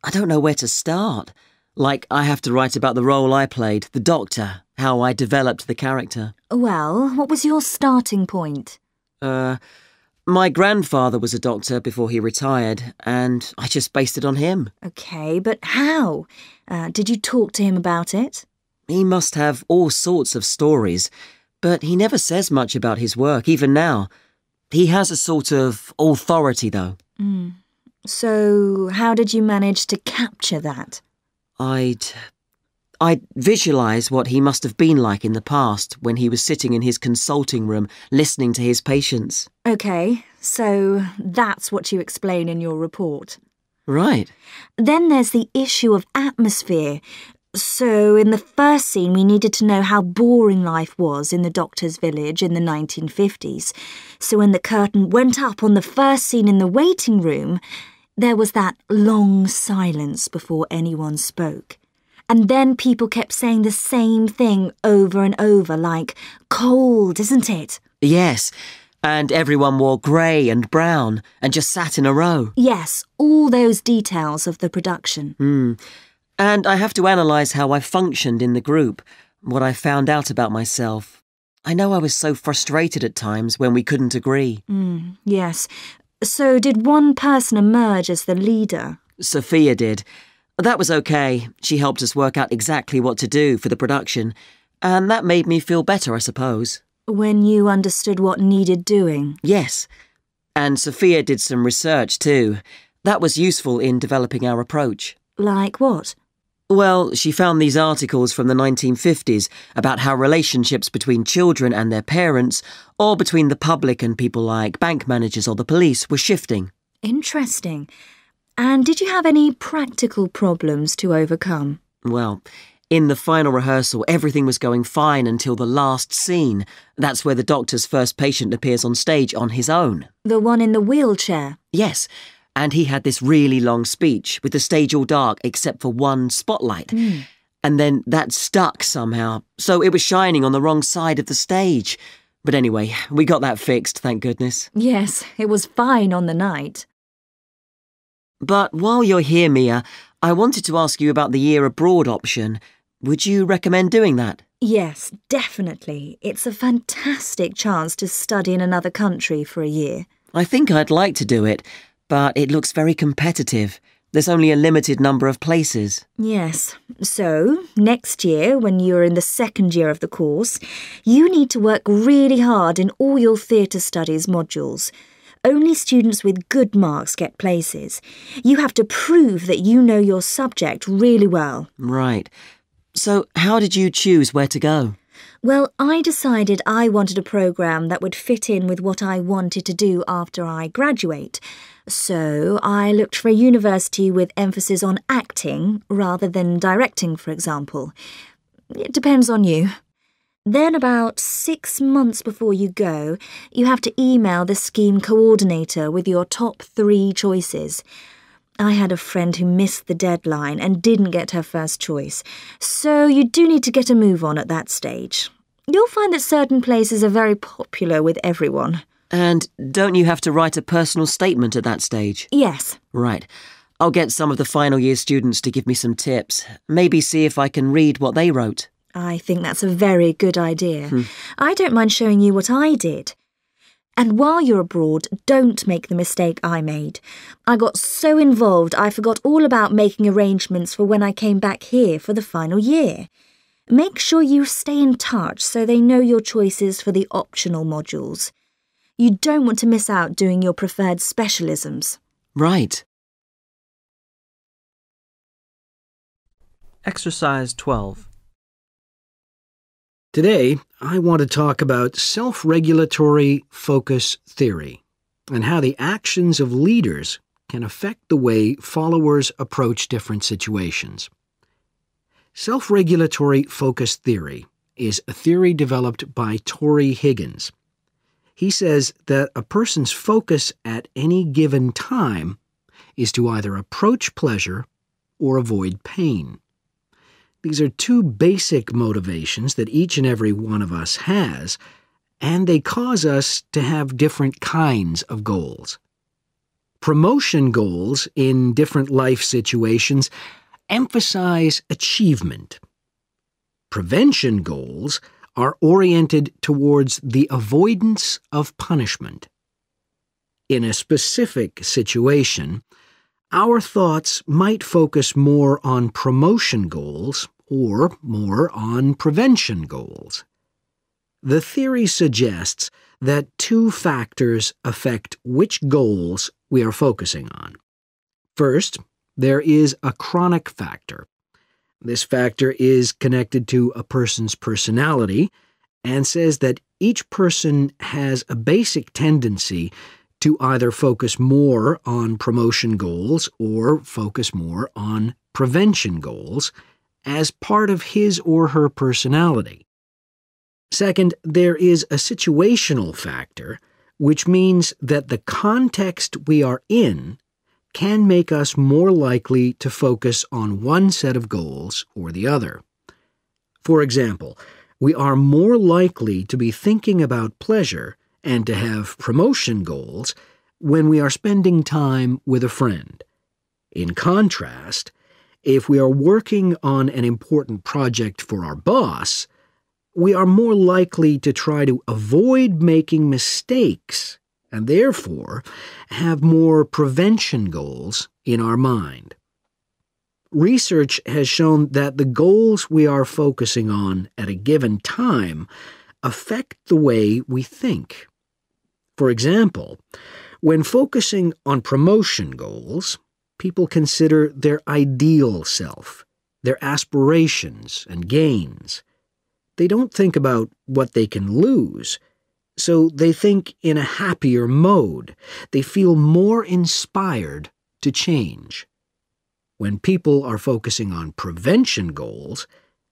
[SPEAKER 14] I don't know where to start. Like, I have to write about the role I played, the doctor, how I developed the character.
[SPEAKER 4] Well, what was your starting point?
[SPEAKER 14] My grandfather was a doctor before he retired, and I just based it on him.
[SPEAKER 4] OK, but how? Did you talk to him about it?
[SPEAKER 14] He must have all sorts of stories, but he never says much about his work, even now. He has a sort of authority, though.
[SPEAKER 4] So, how did you manage to capture that?
[SPEAKER 14] I'd visualise what he must have been like in the past when he was sitting in his consulting room listening to his patients.
[SPEAKER 4] OK, so that's what you explain in your report.
[SPEAKER 14] Right.
[SPEAKER 4] Then there's the issue of atmosphere. So in the first scene we needed to know how boring life was in the doctor's village in the 1950s. So when the curtain went up on the first scene in the waiting room, there was that long silence before anyone spoke. And then people kept saying the same thing over and over, like, cold, isn't it?
[SPEAKER 14] Yes, and everyone wore grey and brown and just sat in a row.
[SPEAKER 4] Yes, all those details of the production.
[SPEAKER 14] And I have to analyse how I functioned in the group, what I found out about myself. I know I was so frustrated at times when we couldn't agree.
[SPEAKER 4] Yes. So did one person emerge as the leader?
[SPEAKER 14] Sophia did. That was okay. She helped us work out exactly what to do for the production, and that made me feel better, I suppose.
[SPEAKER 4] When you understood what needed doing?
[SPEAKER 14] Yes. And Sophia did some research too. That was useful in developing our approach.
[SPEAKER 4] Like what?
[SPEAKER 14] Well, she found these articles from the 1950s about how relationships between children and their parents, or between the public and people like bank managers or the police, were shifting.
[SPEAKER 4] Interesting. And did you have any practical problems to overcome?
[SPEAKER 14] Well, in the final rehearsal, everything was going fine until the last scene. That's where the doctor's first patient appears on stage on his own.
[SPEAKER 4] The one in the wheelchair?
[SPEAKER 14] Yes, and he had this really long speech with the stage all dark except for one spotlight. And then that stuck somehow, so it was shining on the wrong side of the stage. But anyway, we got that fixed, thank goodness.
[SPEAKER 4] Yes, it was fine on the night.
[SPEAKER 14] But while you're here, Mia, I wanted to ask you about the year abroad option. Would you recommend doing that?
[SPEAKER 4] Yes, definitely. It's a fantastic chance to study in another country for a year.
[SPEAKER 14] I think I'd like to do it, but it looks very competitive. There's only a limited number of places.
[SPEAKER 4] Yes. So, next year, when you're in the second year of the course, you need to work really hard in all your theatre studies modules. Only students with good marks get places. You have to prove that you know your subject really well.
[SPEAKER 14] Right. So how did you choose where to go?
[SPEAKER 4] Well, I decided I wanted a programme that would fit in with what I wanted to do after I graduate. So I looked for a university with emphasis on acting rather than directing, for example. It depends on you. Then about 6 months before you go, you have to email the scheme coordinator with your top 3 choices. I had a friend who missed the deadline and didn't get her first choice, so you do need to get a move on at that stage. You'll find that certain places are very popular with everyone.
[SPEAKER 14] And don't you have to write a personal statement at that stage?
[SPEAKER 4] Yes.
[SPEAKER 14] Right. I'll get some of the final year students to give me some tips. Maybe see if I can read what they wrote.
[SPEAKER 4] I think that's a very good idea. I don't mind showing you what I did. And while you're abroad, don't make the mistake I made. I got so involved I forgot all about making arrangements for when I came back here for the final year. Make sure you stay in touch so they know your choices for the optional modules. You don't want to miss out doing your preferred specialisms.
[SPEAKER 14] Right.
[SPEAKER 7] Exercise 12.
[SPEAKER 6] Today, I want to talk about self-regulatory focus theory and how the actions of leaders can affect the way followers approach different situations. Self-regulatory focus theory is a theory developed by Torrey Higgins. He says that a person's focus at any given time is to either approach pleasure or avoid pain. These are 2 basic motivations that each and every one of us has, and they cause us to have different kinds of goals. Promotion goals in different life situations emphasize achievement. Prevention goals are oriented towards the avoidance of punishment. In a specific situation, our thoughts might focus more on promotion goals or more on prevention goals. The theory suggests that 2 factors affect which goals we are focusing on. First, there is a chronic factor. This factor is connected to a person's personality and says that each person has a basic tendency to either focus more on promotion goals or focus more on prevention goals as part of his or her personality. Second, there is a situational factor, which means that the context we are in can make us more likely to focus on one set of goals or the other. For example, we are more likely to be thinking about pleasure and to have promotion goals when we are spending time with a friend. In contrast, if we are working on an important project for our boss, we are more likely to try to avoid making mistakes and therefore have more prevention goals in our mind. Research has shown that the goals we are focusing on at a given time affect the way we think. For example, when focusing on promotion goals, people consider their ideal self, their aspirations and gains. They don't think about what they can lose, so they think in a happier mode. They feel more inspired to change. When people are focusing on prevention goals,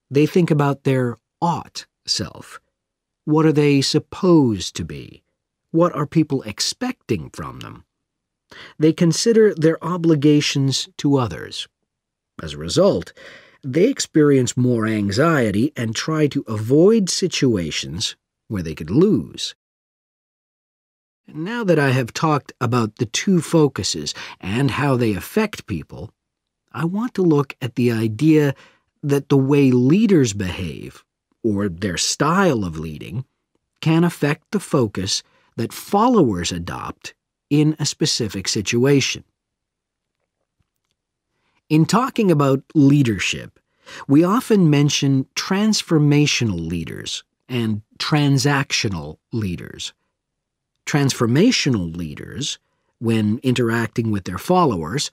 [SPEAKER 6] they think about their ought self. What are they supposed to be? What are people expecting from them? They consider their obligations to others. As a result, they experience more anxiety and try to avoid situations where they could lose. Now that I have talked about the 2 focuses and how they affect people, I want to look at the idea that the way leaders behave, or their style of leading, can affect the focus that followers adopt in a specific situation. In talking about leadership, we often mention transformational leaders and transactional leaders. Transformational leaders, when interacting with their followers,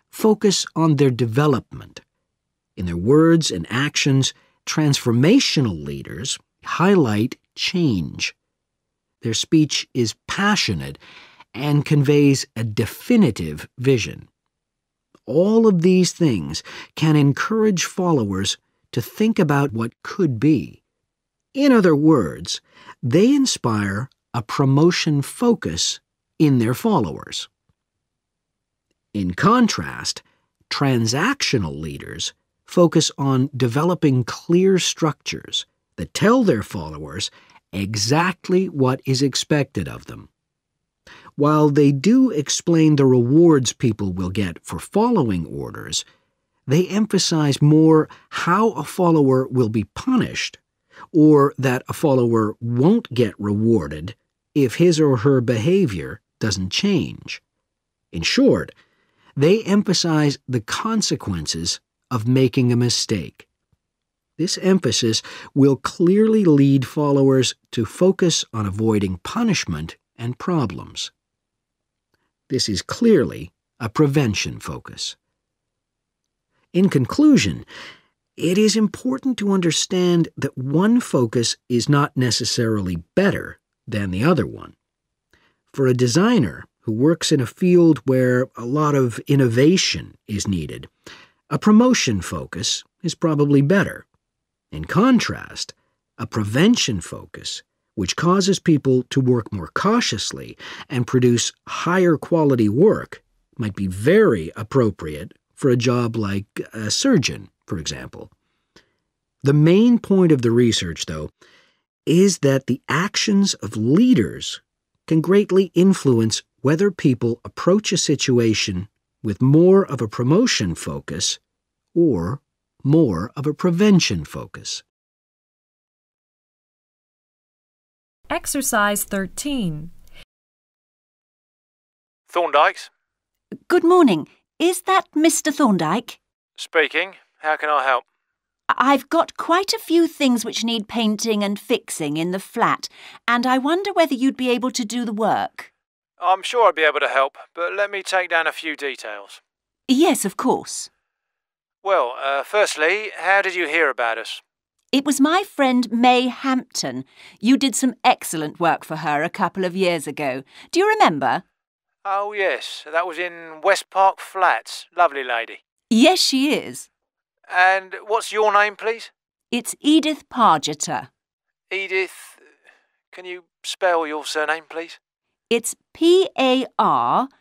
[SPEAKER 6] focus on their development. In their words and actions, transformational leaders highlight change. Their speech is passionate and conveys a definitive vision. All of these things can encourage followers to think about what could be. In other words, they inspire a promotion focus in their followers. In contrast, transactional leaders focus on developing clear structures that tell their followers exactly what is expected of them. While they do explain the rewards people will get for following orders, they emphasize more how a follower will be punished, or that a follower won't get rewarded if his or her behavior doesn't change. In short, they emphasize the consequences of making a mistake. This emphasis will clearly lead followers to focus on avoiding punishment and problems. This is clearly a prevention focus. In conclusion, it is important to understand that one focus is not necessarily better than the other one. For a designer who works in a field where a lot of innovation is needed, a promotion focus is probably better. In contrast, a prevention focus, which causes people to work more cautiously and produce higher quality work, might be very appropriate for a job like a surgeon, for example. The main point of the research, though, is that the actions of leaders can greatly influence whether people approach a situation with more of a promotion focus or more of a prevention focus.
[SPEAKER 1] Exercise 13.
[SPEAKER 15] Thorndike's?
[SPEAKER 13] Good morning. Is that Mr. Thorndike?
[SPEAKER 15] Speaking. How can I help?
[SPEAKER 13] I've got quite a few things which need painting and fixing in the flat, and I wonder whether you'd be able to do the work.
[SPEAKER 15] I'm sure I'd be able to help, but let me take down a few details.
[SPEAKER 13] Yes, of course.
[SPEAKER 15] Well, firstly, how did you hear about us?
[SPEAKER 13] It was my friend May Hampton. You did some excellent work for her a couple of years ago. Do you remember?
[SPEAKER 15] Oh, yes. That was in West Park Flats. Lovely lady.
[SPEAKER 13] Yes, she is.
[SPEAKER 15] And what's your name, please?
[SPEAKER 13] It's Edith Pargeter.
[SPEAKER 15] Edith, can you spell your surname, please?
[SPEAKER 13] It's P-A-R-G-E-T-T-E-R.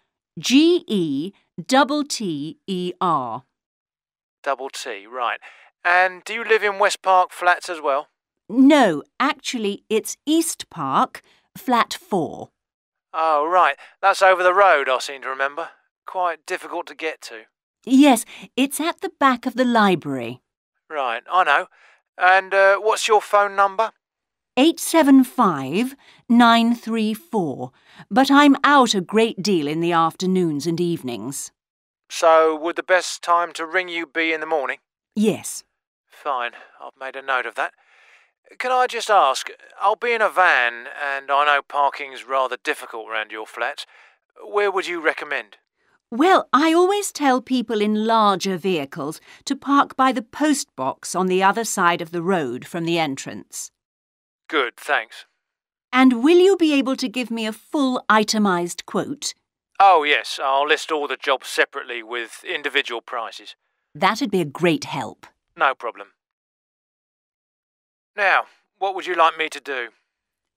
[SPEAKER 15] Double T, right. And do you live in West Park Flats as well?
[SPEAKER 13] No, actually, it's East Park, flat 4.
[SPEAKER 15] Oh, right. That's over the road, I seem to remember. Quite difficult to get to.
[SPEAKER 13] Yes, it's at the back of the library.
[SPEAKER 15] Right, I know. And what's your phone number?
[SPEAKER 13] 875-934, but I'm out a great deal in the afternoons and evenings.
[SPEAKER 15] So would the best time to ring you be in the morning?
[SPEAKER 13] Yes.
[SPEAKER 15] Fine, I've made a note of that. Can I just ask, I'll be in a van and I know parking's rather difficult round your flat. Where would you recommend?
[SPEAKER 13] Well, I always tell people in larger vehicles to park by the post box on the other side of the road from the entrance.
[SPEAKER 15] Good, thanks.
[SPEAKER 13] And will you be able to give me a full itemised quote?
[SPEAKER 15] Oh, yes, I'll list all the jobs separately with individual prices.
[SPEAKER 13] That'd be a great help.
[SPEAKER 15] No problem. Now, what would you like me to do?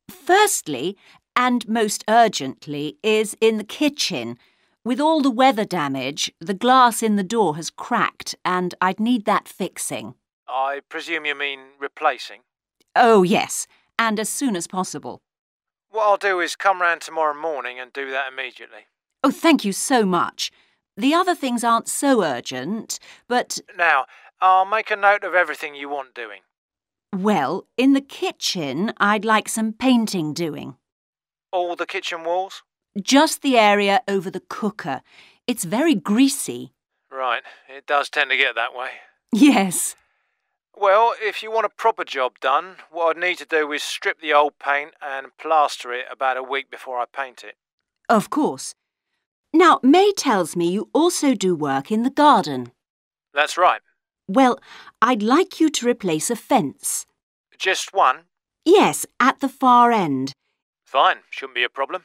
[SPEAKER 13] Firstly, and most urgently, is in the kitchen. With all the weather damage, the glass in the door has cracked and I'd need that fixing.
[SPEAKER 15] I presume you mean replacing?
[SPEAKER 13] Oh, yes, and as soon as possible.
[SPEAKER 15] What I'll do is come round tomorrow morning and do that immediately.
[SPEAKER 13] Oh, thank you so much. The other things aren't so urgent, but...
[SPEAKER 15] Now, I'll make a note of everything you want doing.
[SPEAKER 13] Well, in the kitchen, I'd like some painting doing.
[SPEAKER 15] All the kitchen walls?
[SPEAKER 13] Just the area over the cooker. It's very greasy.
[SPEAKER 15] Right, it does tend to get that way.
[SPEAKER 13] Yes.
[SPEAKER 15] Well, if you want a proper job done, what I'd need to do is strip the old paint and plaster it about a week before I paint it.
[SPEAKER 13] Of course. Now, May tells me you also do work in the garden.
[SPEAKER 15] That's right.
[SPEAKER 13] Well, I'd like you to replace a fence.
[SPEAKER 15] Just one?
[SPEAKER 13] Yes, at the far end.
[SPEAKER 15] Fine, shouldn't be a problem.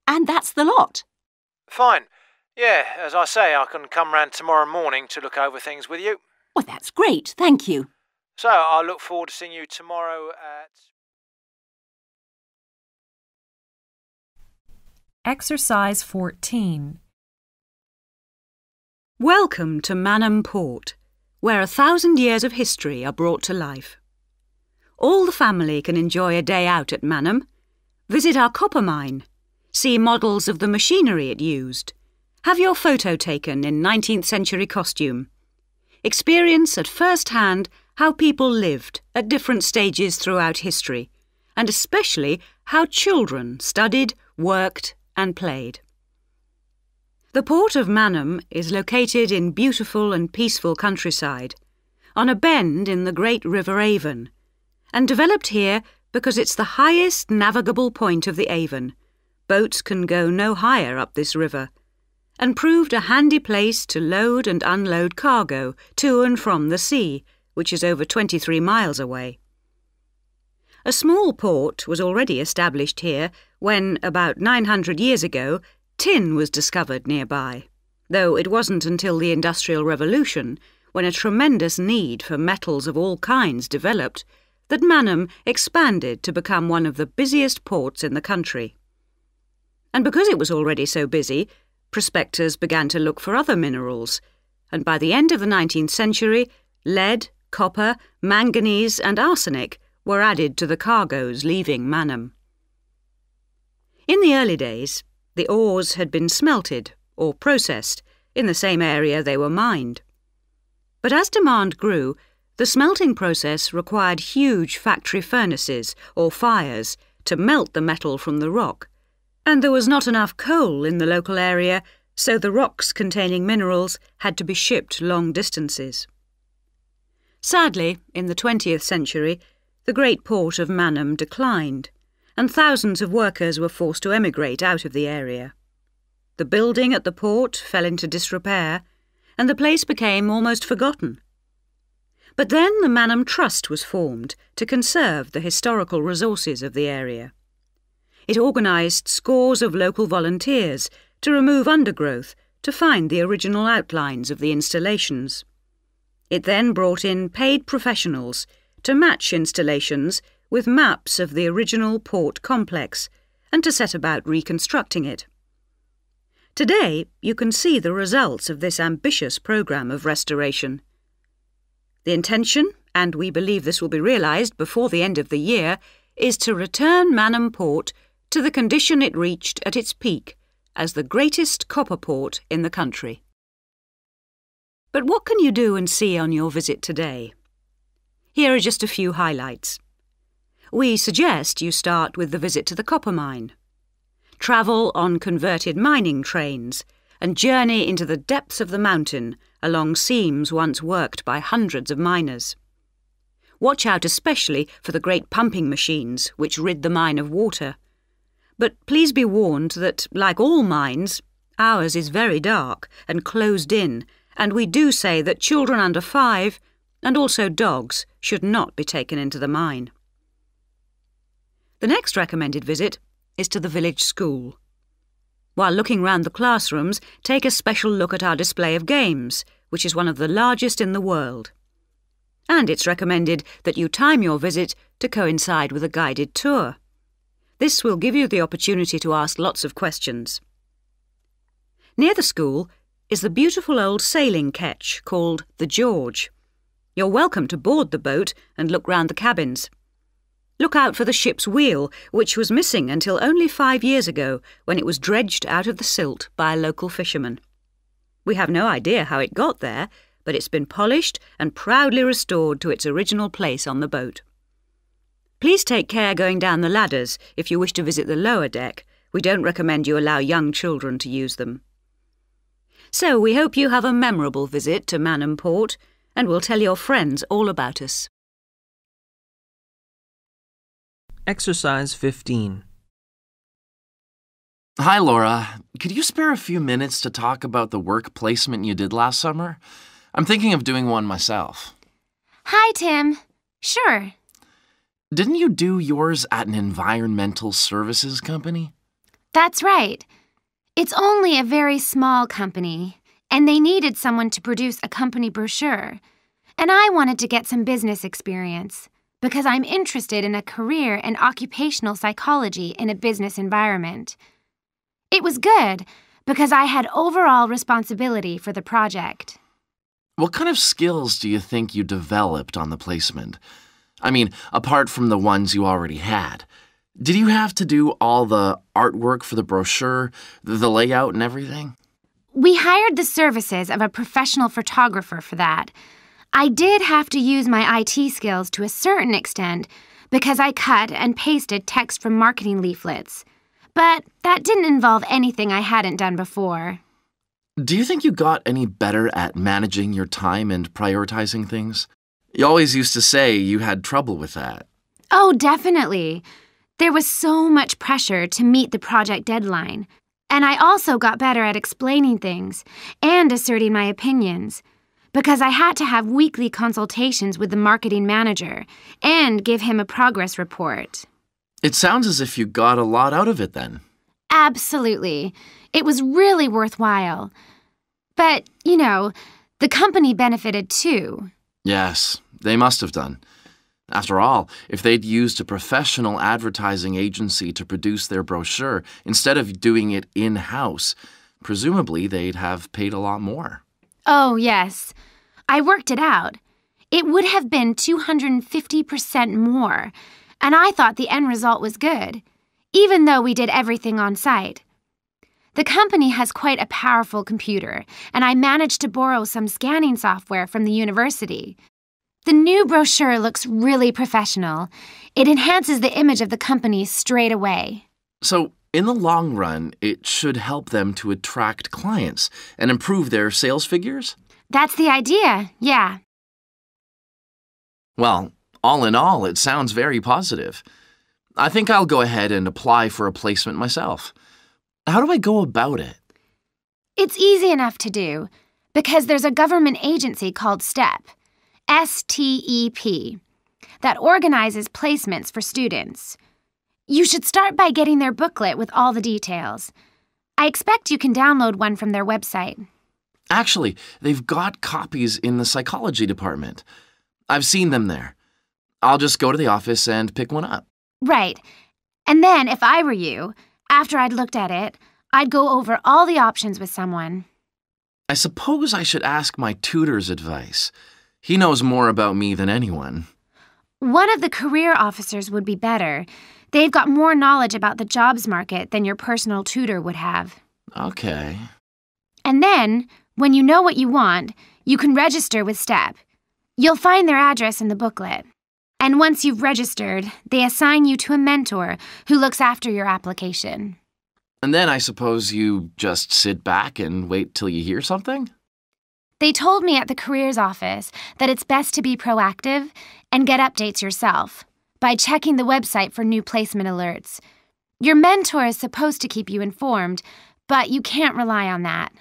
[SPEAKER 13] And that's the lot.
[SPEAKER 15] Fine. Yeah, as I say, I can come round tomorrow morning to look over things with you.
[SPEAKER 13] Well, that's great, thank you.
[SPEAKER 15] So, I look forward to seeing you tomorrow at...
[SPEAKER 1] Exercise 14.
[SPEAKER 13] Welcome to Manham Port, where 1,000 years of history are brought to life. All the family can enjoy a day out at Manham, visit our copper mine, see models of the machinery it used, have your photo taken in 19th century costume, experience at first hand how people lived at different stages throughout history, and especially how children studied, worked and played. The port of Manham is located in beautiful and peaceful countryside, on a bend in the great River Avon, and developed here because it's the highest navigable point of the Avon. Boats can go no higher up this river, and proved a handy place to load and unload cargo to and from the sea, which is over 23 miles away. A small port was already established here when, about 900 years ago, tin was discovered nearby, though it wasn't until the Industrial Revolution, when a tremendous need for metals of all kinds developed, that Manham expanded to become one of the busiest ports in the country. And because it was already so busy, prospectors began to look for other minerals, and by the end of the 19th century, lead, copper, manganese and arsenic were added to the cargoes leaving Manham. In the early days, the ores had been smelted or processed in the same area they were mined. But as demand grew, the smelting process required huge factory furnaces or fires to melt the metal from the rock, and there was not enough coal in the local area, so the rocks containing minerals had to be shipped long distances. Sadly, in the 20th century, the great port of Manham declined, and thousands of workers were forced to emigrate out of the area. The building at the port fell into disrepair, and the place became almost forgotten. But then the Manham Trust was formed to conserve the historical resources of the area. It organised scores of local volunteers to remove undergrowth to find the original outlines of the installations. It then brought in paid professionals to match installations with maps of the original port complex and to set about reconstructing it. Today, you can see the results of this ambitious programme of restoration. The intention, and we believe this will be realised before the end of the year, is to return Manham Port to the condition it reached at its peak as the greatest copper port in the country. But what can you do and see on your visit today? Here are just a few highlights. We suggest you start with the visit to the copper mine. Travel on converted mining trains and journey into the depths of the mountain along seams once worked by hundreds of miners. Watch out especially for the great pumping machines which rid the mine of water. But please be warned that, like all mines, ours is very dark and closed in, and we do say that children under 5 and also dogs should not be taken into the mine. The next recommended visit is to the village school. While looking round the classrooms, take a special look at our display of games, which is one of the largest in the world. And it's recommended that you time your visit to coincide with a guided tour. This will give you the opportunity to ask lots of questions. Near the school is the beautiful old sailing ketch called the George. You're welcome to board the boat and look round the cabins. Look out for the ship's wheel, which was missing until only 5 years ago when it was dredged out of the silt by a local fisherman. We have no idea how it got there, but it's been polished and proudly restored to its original place on the boat. Please take care going down the ladders if you wish to visit the lower deck. We don't recommend you allow young children to use them. So we hope you have a memorable visit to Manham Port, and will tell your friends all about us.
[SPEAKER 7] Exercise 15.
[SPEAKER 16] Hi, Laura. Could you spare a few minutes to talk about the work placement you did last summer? I'm thinking of doing one myself.
[SPEAKER 17] Hi, Tim. Sure.
[SPEAKER 16] Didn't you do yours at an environmental services company?
[SPEAKER 17] That's right. It's only a very small company, and they needed someone to produce a company brochure. And I wanted to get some business experience because I'm interested in a career in occupational psychology in a business environment. It was good because I had overall responsibility for the project.
[SPEAKER 16] What kind of skills do you think you developed on the placement? I mean, apart from the ones you already had. Did you have to do all the artwork for the brochure, the layout and everything?
[SPEAKER 17] We hired the services of a professional photographer for that. I did have to use my IT skills to a certain extent because I cut and pasted text from marketing leaflets. But that didn't involve anything I hadn't done before.
[SPEAKER 16] Do you think you got any better at managing your time and prioritizing things? You always used to say you had trouble with that.
[SPEAKER 17] Oh, definitely. There was so much pressure to meet the project deadline. And I also got better at explaining things and asserting my opinions, because I had to have weekly consultations with the marketing manager and give him a progress report.
[SPEAKER 16] It sounds as if you got a lot out of it then.
[SPEAKER 17] Absolutely. It was really worthwhile. But, the company benefited too.
[SPEAKER 16] Yes, they must have done. After all, if they'd used a professional advertising agency to produce their brochure instead of doing it in-house, presumably they'd have paid a lot more.
[SPEAKER 17] Oh, yes. I worked it out. It would have been 250% more, and I thought the end result was good, even though we did everything on site. The company has quite a powerful computer, and I managed to borrow some scanning software from the university. The new brochure looks really professional. It enhances the image of the company straight away.
[SPEAKER 16] So, in the long run, it should help them to attract clients and improve their sales figures?
[SPEAKER 17] That's the idea, yeah.
[SPEAKER 16] Well, all in all, it sounds very positive. I think I'll go ahead and apply for a placement myself. How do I go about it?
[SPEAKER 17] It's easy enough to do, because there's a government agency called STEP, STEP, that organizes placements for students. You should start by getting their booklet with all the details. I expect you can download one from their website.
[SPEAKER 16] Actually, they've got copies in the psychology department. I've seen them there. I'll just go to the office and pick one up.
[SPEAKER 17] Right. And then, if I were you, after I'd looked at it, I'd go over all the options with someone.
[SPEAKER 16] I suppose I should ask my tutor's advice. He knows more about me than anyone.
[SPEAKER 17] One of the career officers would be better. They've got more knowledge about the jobs market than your personal tutor would have.
[SPEAKER 16] Okay.
[SPEAKER 17] And then, when you know what you want, you can register with STEP. You'll find their address in the booklet. And once you've registered, they assign you to a mentor who looks after your application.
[SPEAKER 16] And then I suppose you just sit back and wait till you hear something?
[SPEAKER 17] They told me at the careers office that it's best to be proactive and get updates yourself by checking the website for new placement alerts. Your mentor is supposed to keep you informed, but you can't rely on that.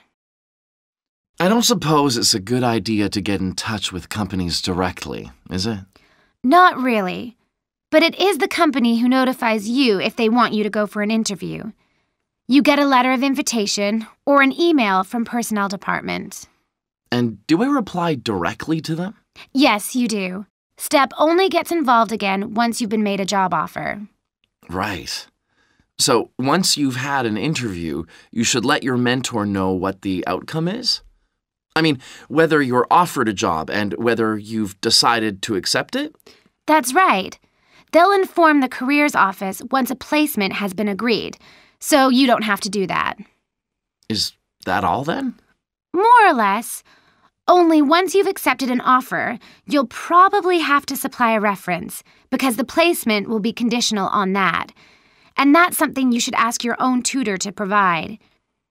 [SPEAKER 16] I don't suppose it's a good idea to get in touch with companies directly, is it?
[SPEAKER 17] Not really. But it is the company who notifies you if they want you to go for an interview. You get a letter of invitation or an email from personnel department.
[SPEAKER 16] And do I reply directly to them?
[SPEAKER 17] Yes, you do. STEP only gets involved again once you've been made a job offer.
[SPEAKER 16] Right. So once you've had an interview, you should let your mentor know what the outcome is? I mean, whether you're offered a job and whether you've decided to accept it?
[SPEAKER 17] That's right. They'll inform the careers office once a placement has been agreed, so you don't have to do that.
[SPEAKER 16] Is that all then?
[SPEAKER 17] More or less. Only once you've accepted an offer, you'll probably have to supply a reference, because the placement will be conditional on that. And that's something you should ask your own tutor to provide.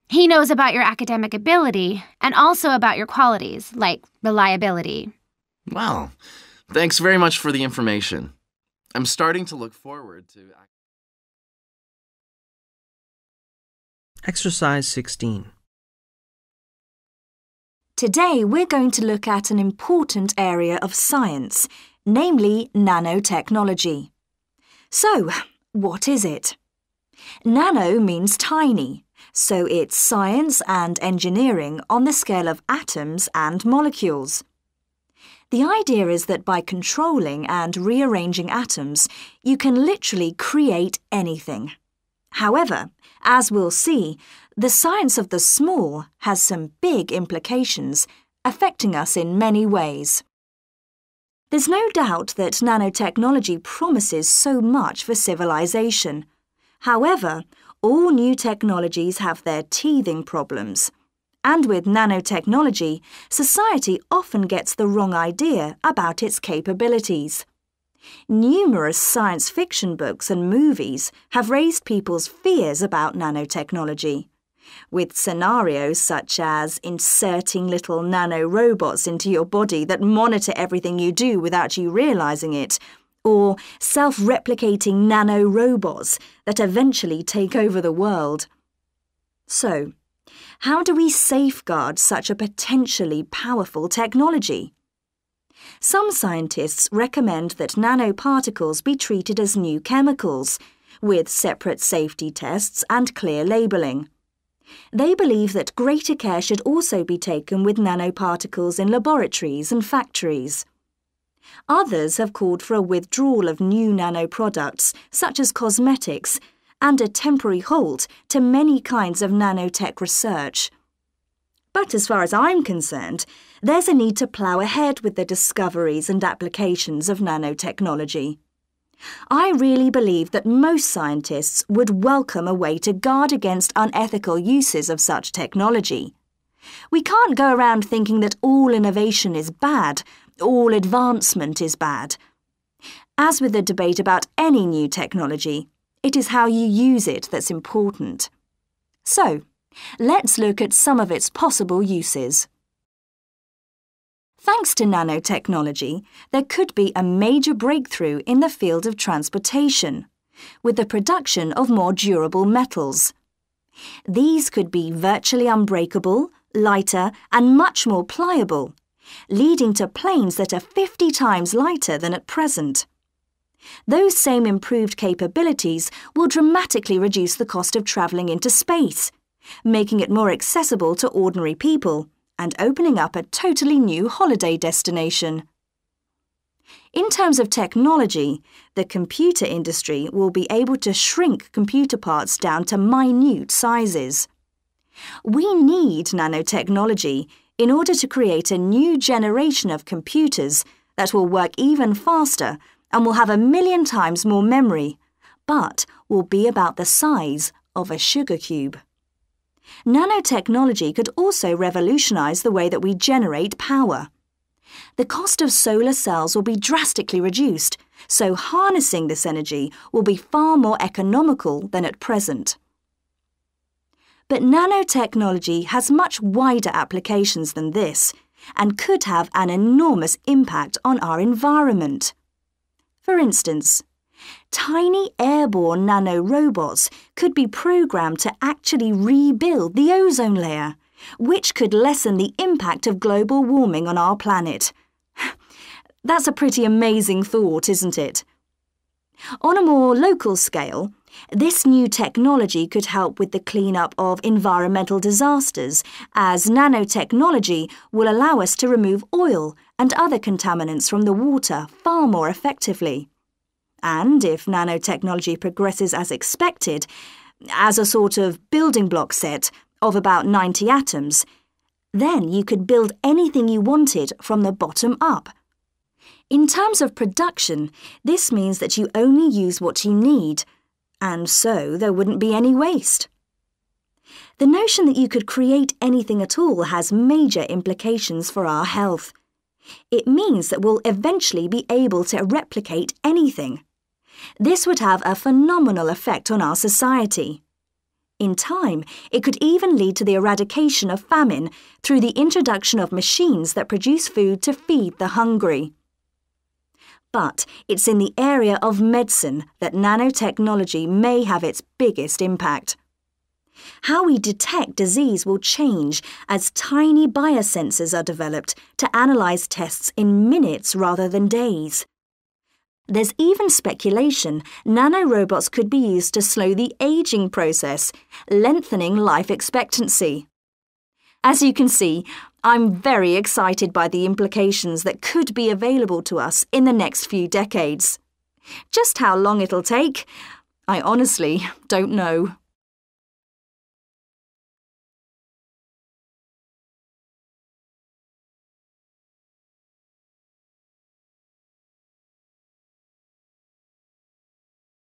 [SPEAKER 17] He knows about your academic ability and also about your qualities, like reliability.
[SPEAKER 16] Well, thanks very much for the information. I'm starting to look forward to...
[SPEAKER 7] Exercise 16.
[SPEAKER 4] Today we're going to look at an important area of science, namely nanotechnology. So, what is it? Nano means tiny, so it's science and engineering on the scale of atoms and molecules. The idea is that by controlling and rearranging atoms, you can literally create anything. However, as we'll see, the science of the small has some big implications, affecting us in many ways. There's no doubt that nanotechnology promises so much for civilization. However, all new technologies have their teething problems. And with nanotechnology, society often gets the wrong idea about its capabilities. Numerous science fiction books and movies have raised people's fears about nanotechnology, with scenarios such as inserting little nanorobots into your body that monitor everything you do without you realizing it, or self-replicating nanorobots that eventually take over the world. So, how do we safeguard such a potentially powerful technology? Some scientists recommend that nanoparticles be treated as new chemicals, with separate safety tests and clear labelling. They believe that greater care should also be taken with nanoparticles in laboratories and factories. Others have called for a withdrawal of new nanoproducts, such as cosmetics, and a temporary halt to many kinds of nanotech research. But as far as I'm concerned, there's a need to plough ahead with the discoveries and applications of nanotechnology. I really believe that most scientists would welcome a way to guard against unethical uses of such technology. We can't go around thinking that all innovation is bad, all advancement is bad. As with the debate about any new technology, it is how you use it that's important. So, let's look at some of its possible uses. Thanks to nanotechnology, there could be a major breakthrough in the field of transportation, with the production of more durable metals. These could be virtually unbreakable, lighter, and much more pliable, leading to planes that are 50 times lighter than at present. Those same improved capabilities will dramatically reduce the cost of travelling into space, making it more accessible to ordinary people and opening up a totally new holiday destination. In terms of technology, the computer industry will be able to shrink computer parts down to minute sizes. We need nanotechnology in order to create a new generation of computers that will work even faster and will have 1,000,000 times more memory, but will be about the size of a sugar cube. Nanotechnology could also revolutionize the way that we generate power. The cost of solar cells will be drastically reduced, so harnessing this energy will be far more economical than at present. But nanotechnology has much wider applications than this and could have an enormous impact on our environment. For instance, tiny airborne nanorobots could be programmed to actually rebuild the ozone layer, which could lessen the impact of global warming on our planet. That's a pretty amazing thought, isn't it? On a more local scale, this new technology could help with the cleanup of environmental disasters, as nanotechnology will allow us to remove oil and other contaminants from the water far more effectively. And if nanotechnology progresses as expected, as a sort of building block set of about 90 atoms, then you could build anything you wanted from the bottom up. In terms of production, this means that you only use what you need, and so there wouldn't be any waste. The notion that you could create anything at all has major implications for our health. It means that we'll eventually be able to replicate anything. This would have a phenomenal effect on our society. In time, it could even lead to the eradication of famine through the introduction of machines that produce food to feed the hungry. But it's in the area of medicine that nanotechnology may have its biggest impact. How we detect disease will change as tiny biosensors are developed to analyse tests in minutes rather than days. There's even speculation nanorobots could be used to slow the ageing process, lengthening life expectancy. As you can see, I'm very excited by the implications that could be available to us in the next few decades. Just how long it'll take, I honestly don't know.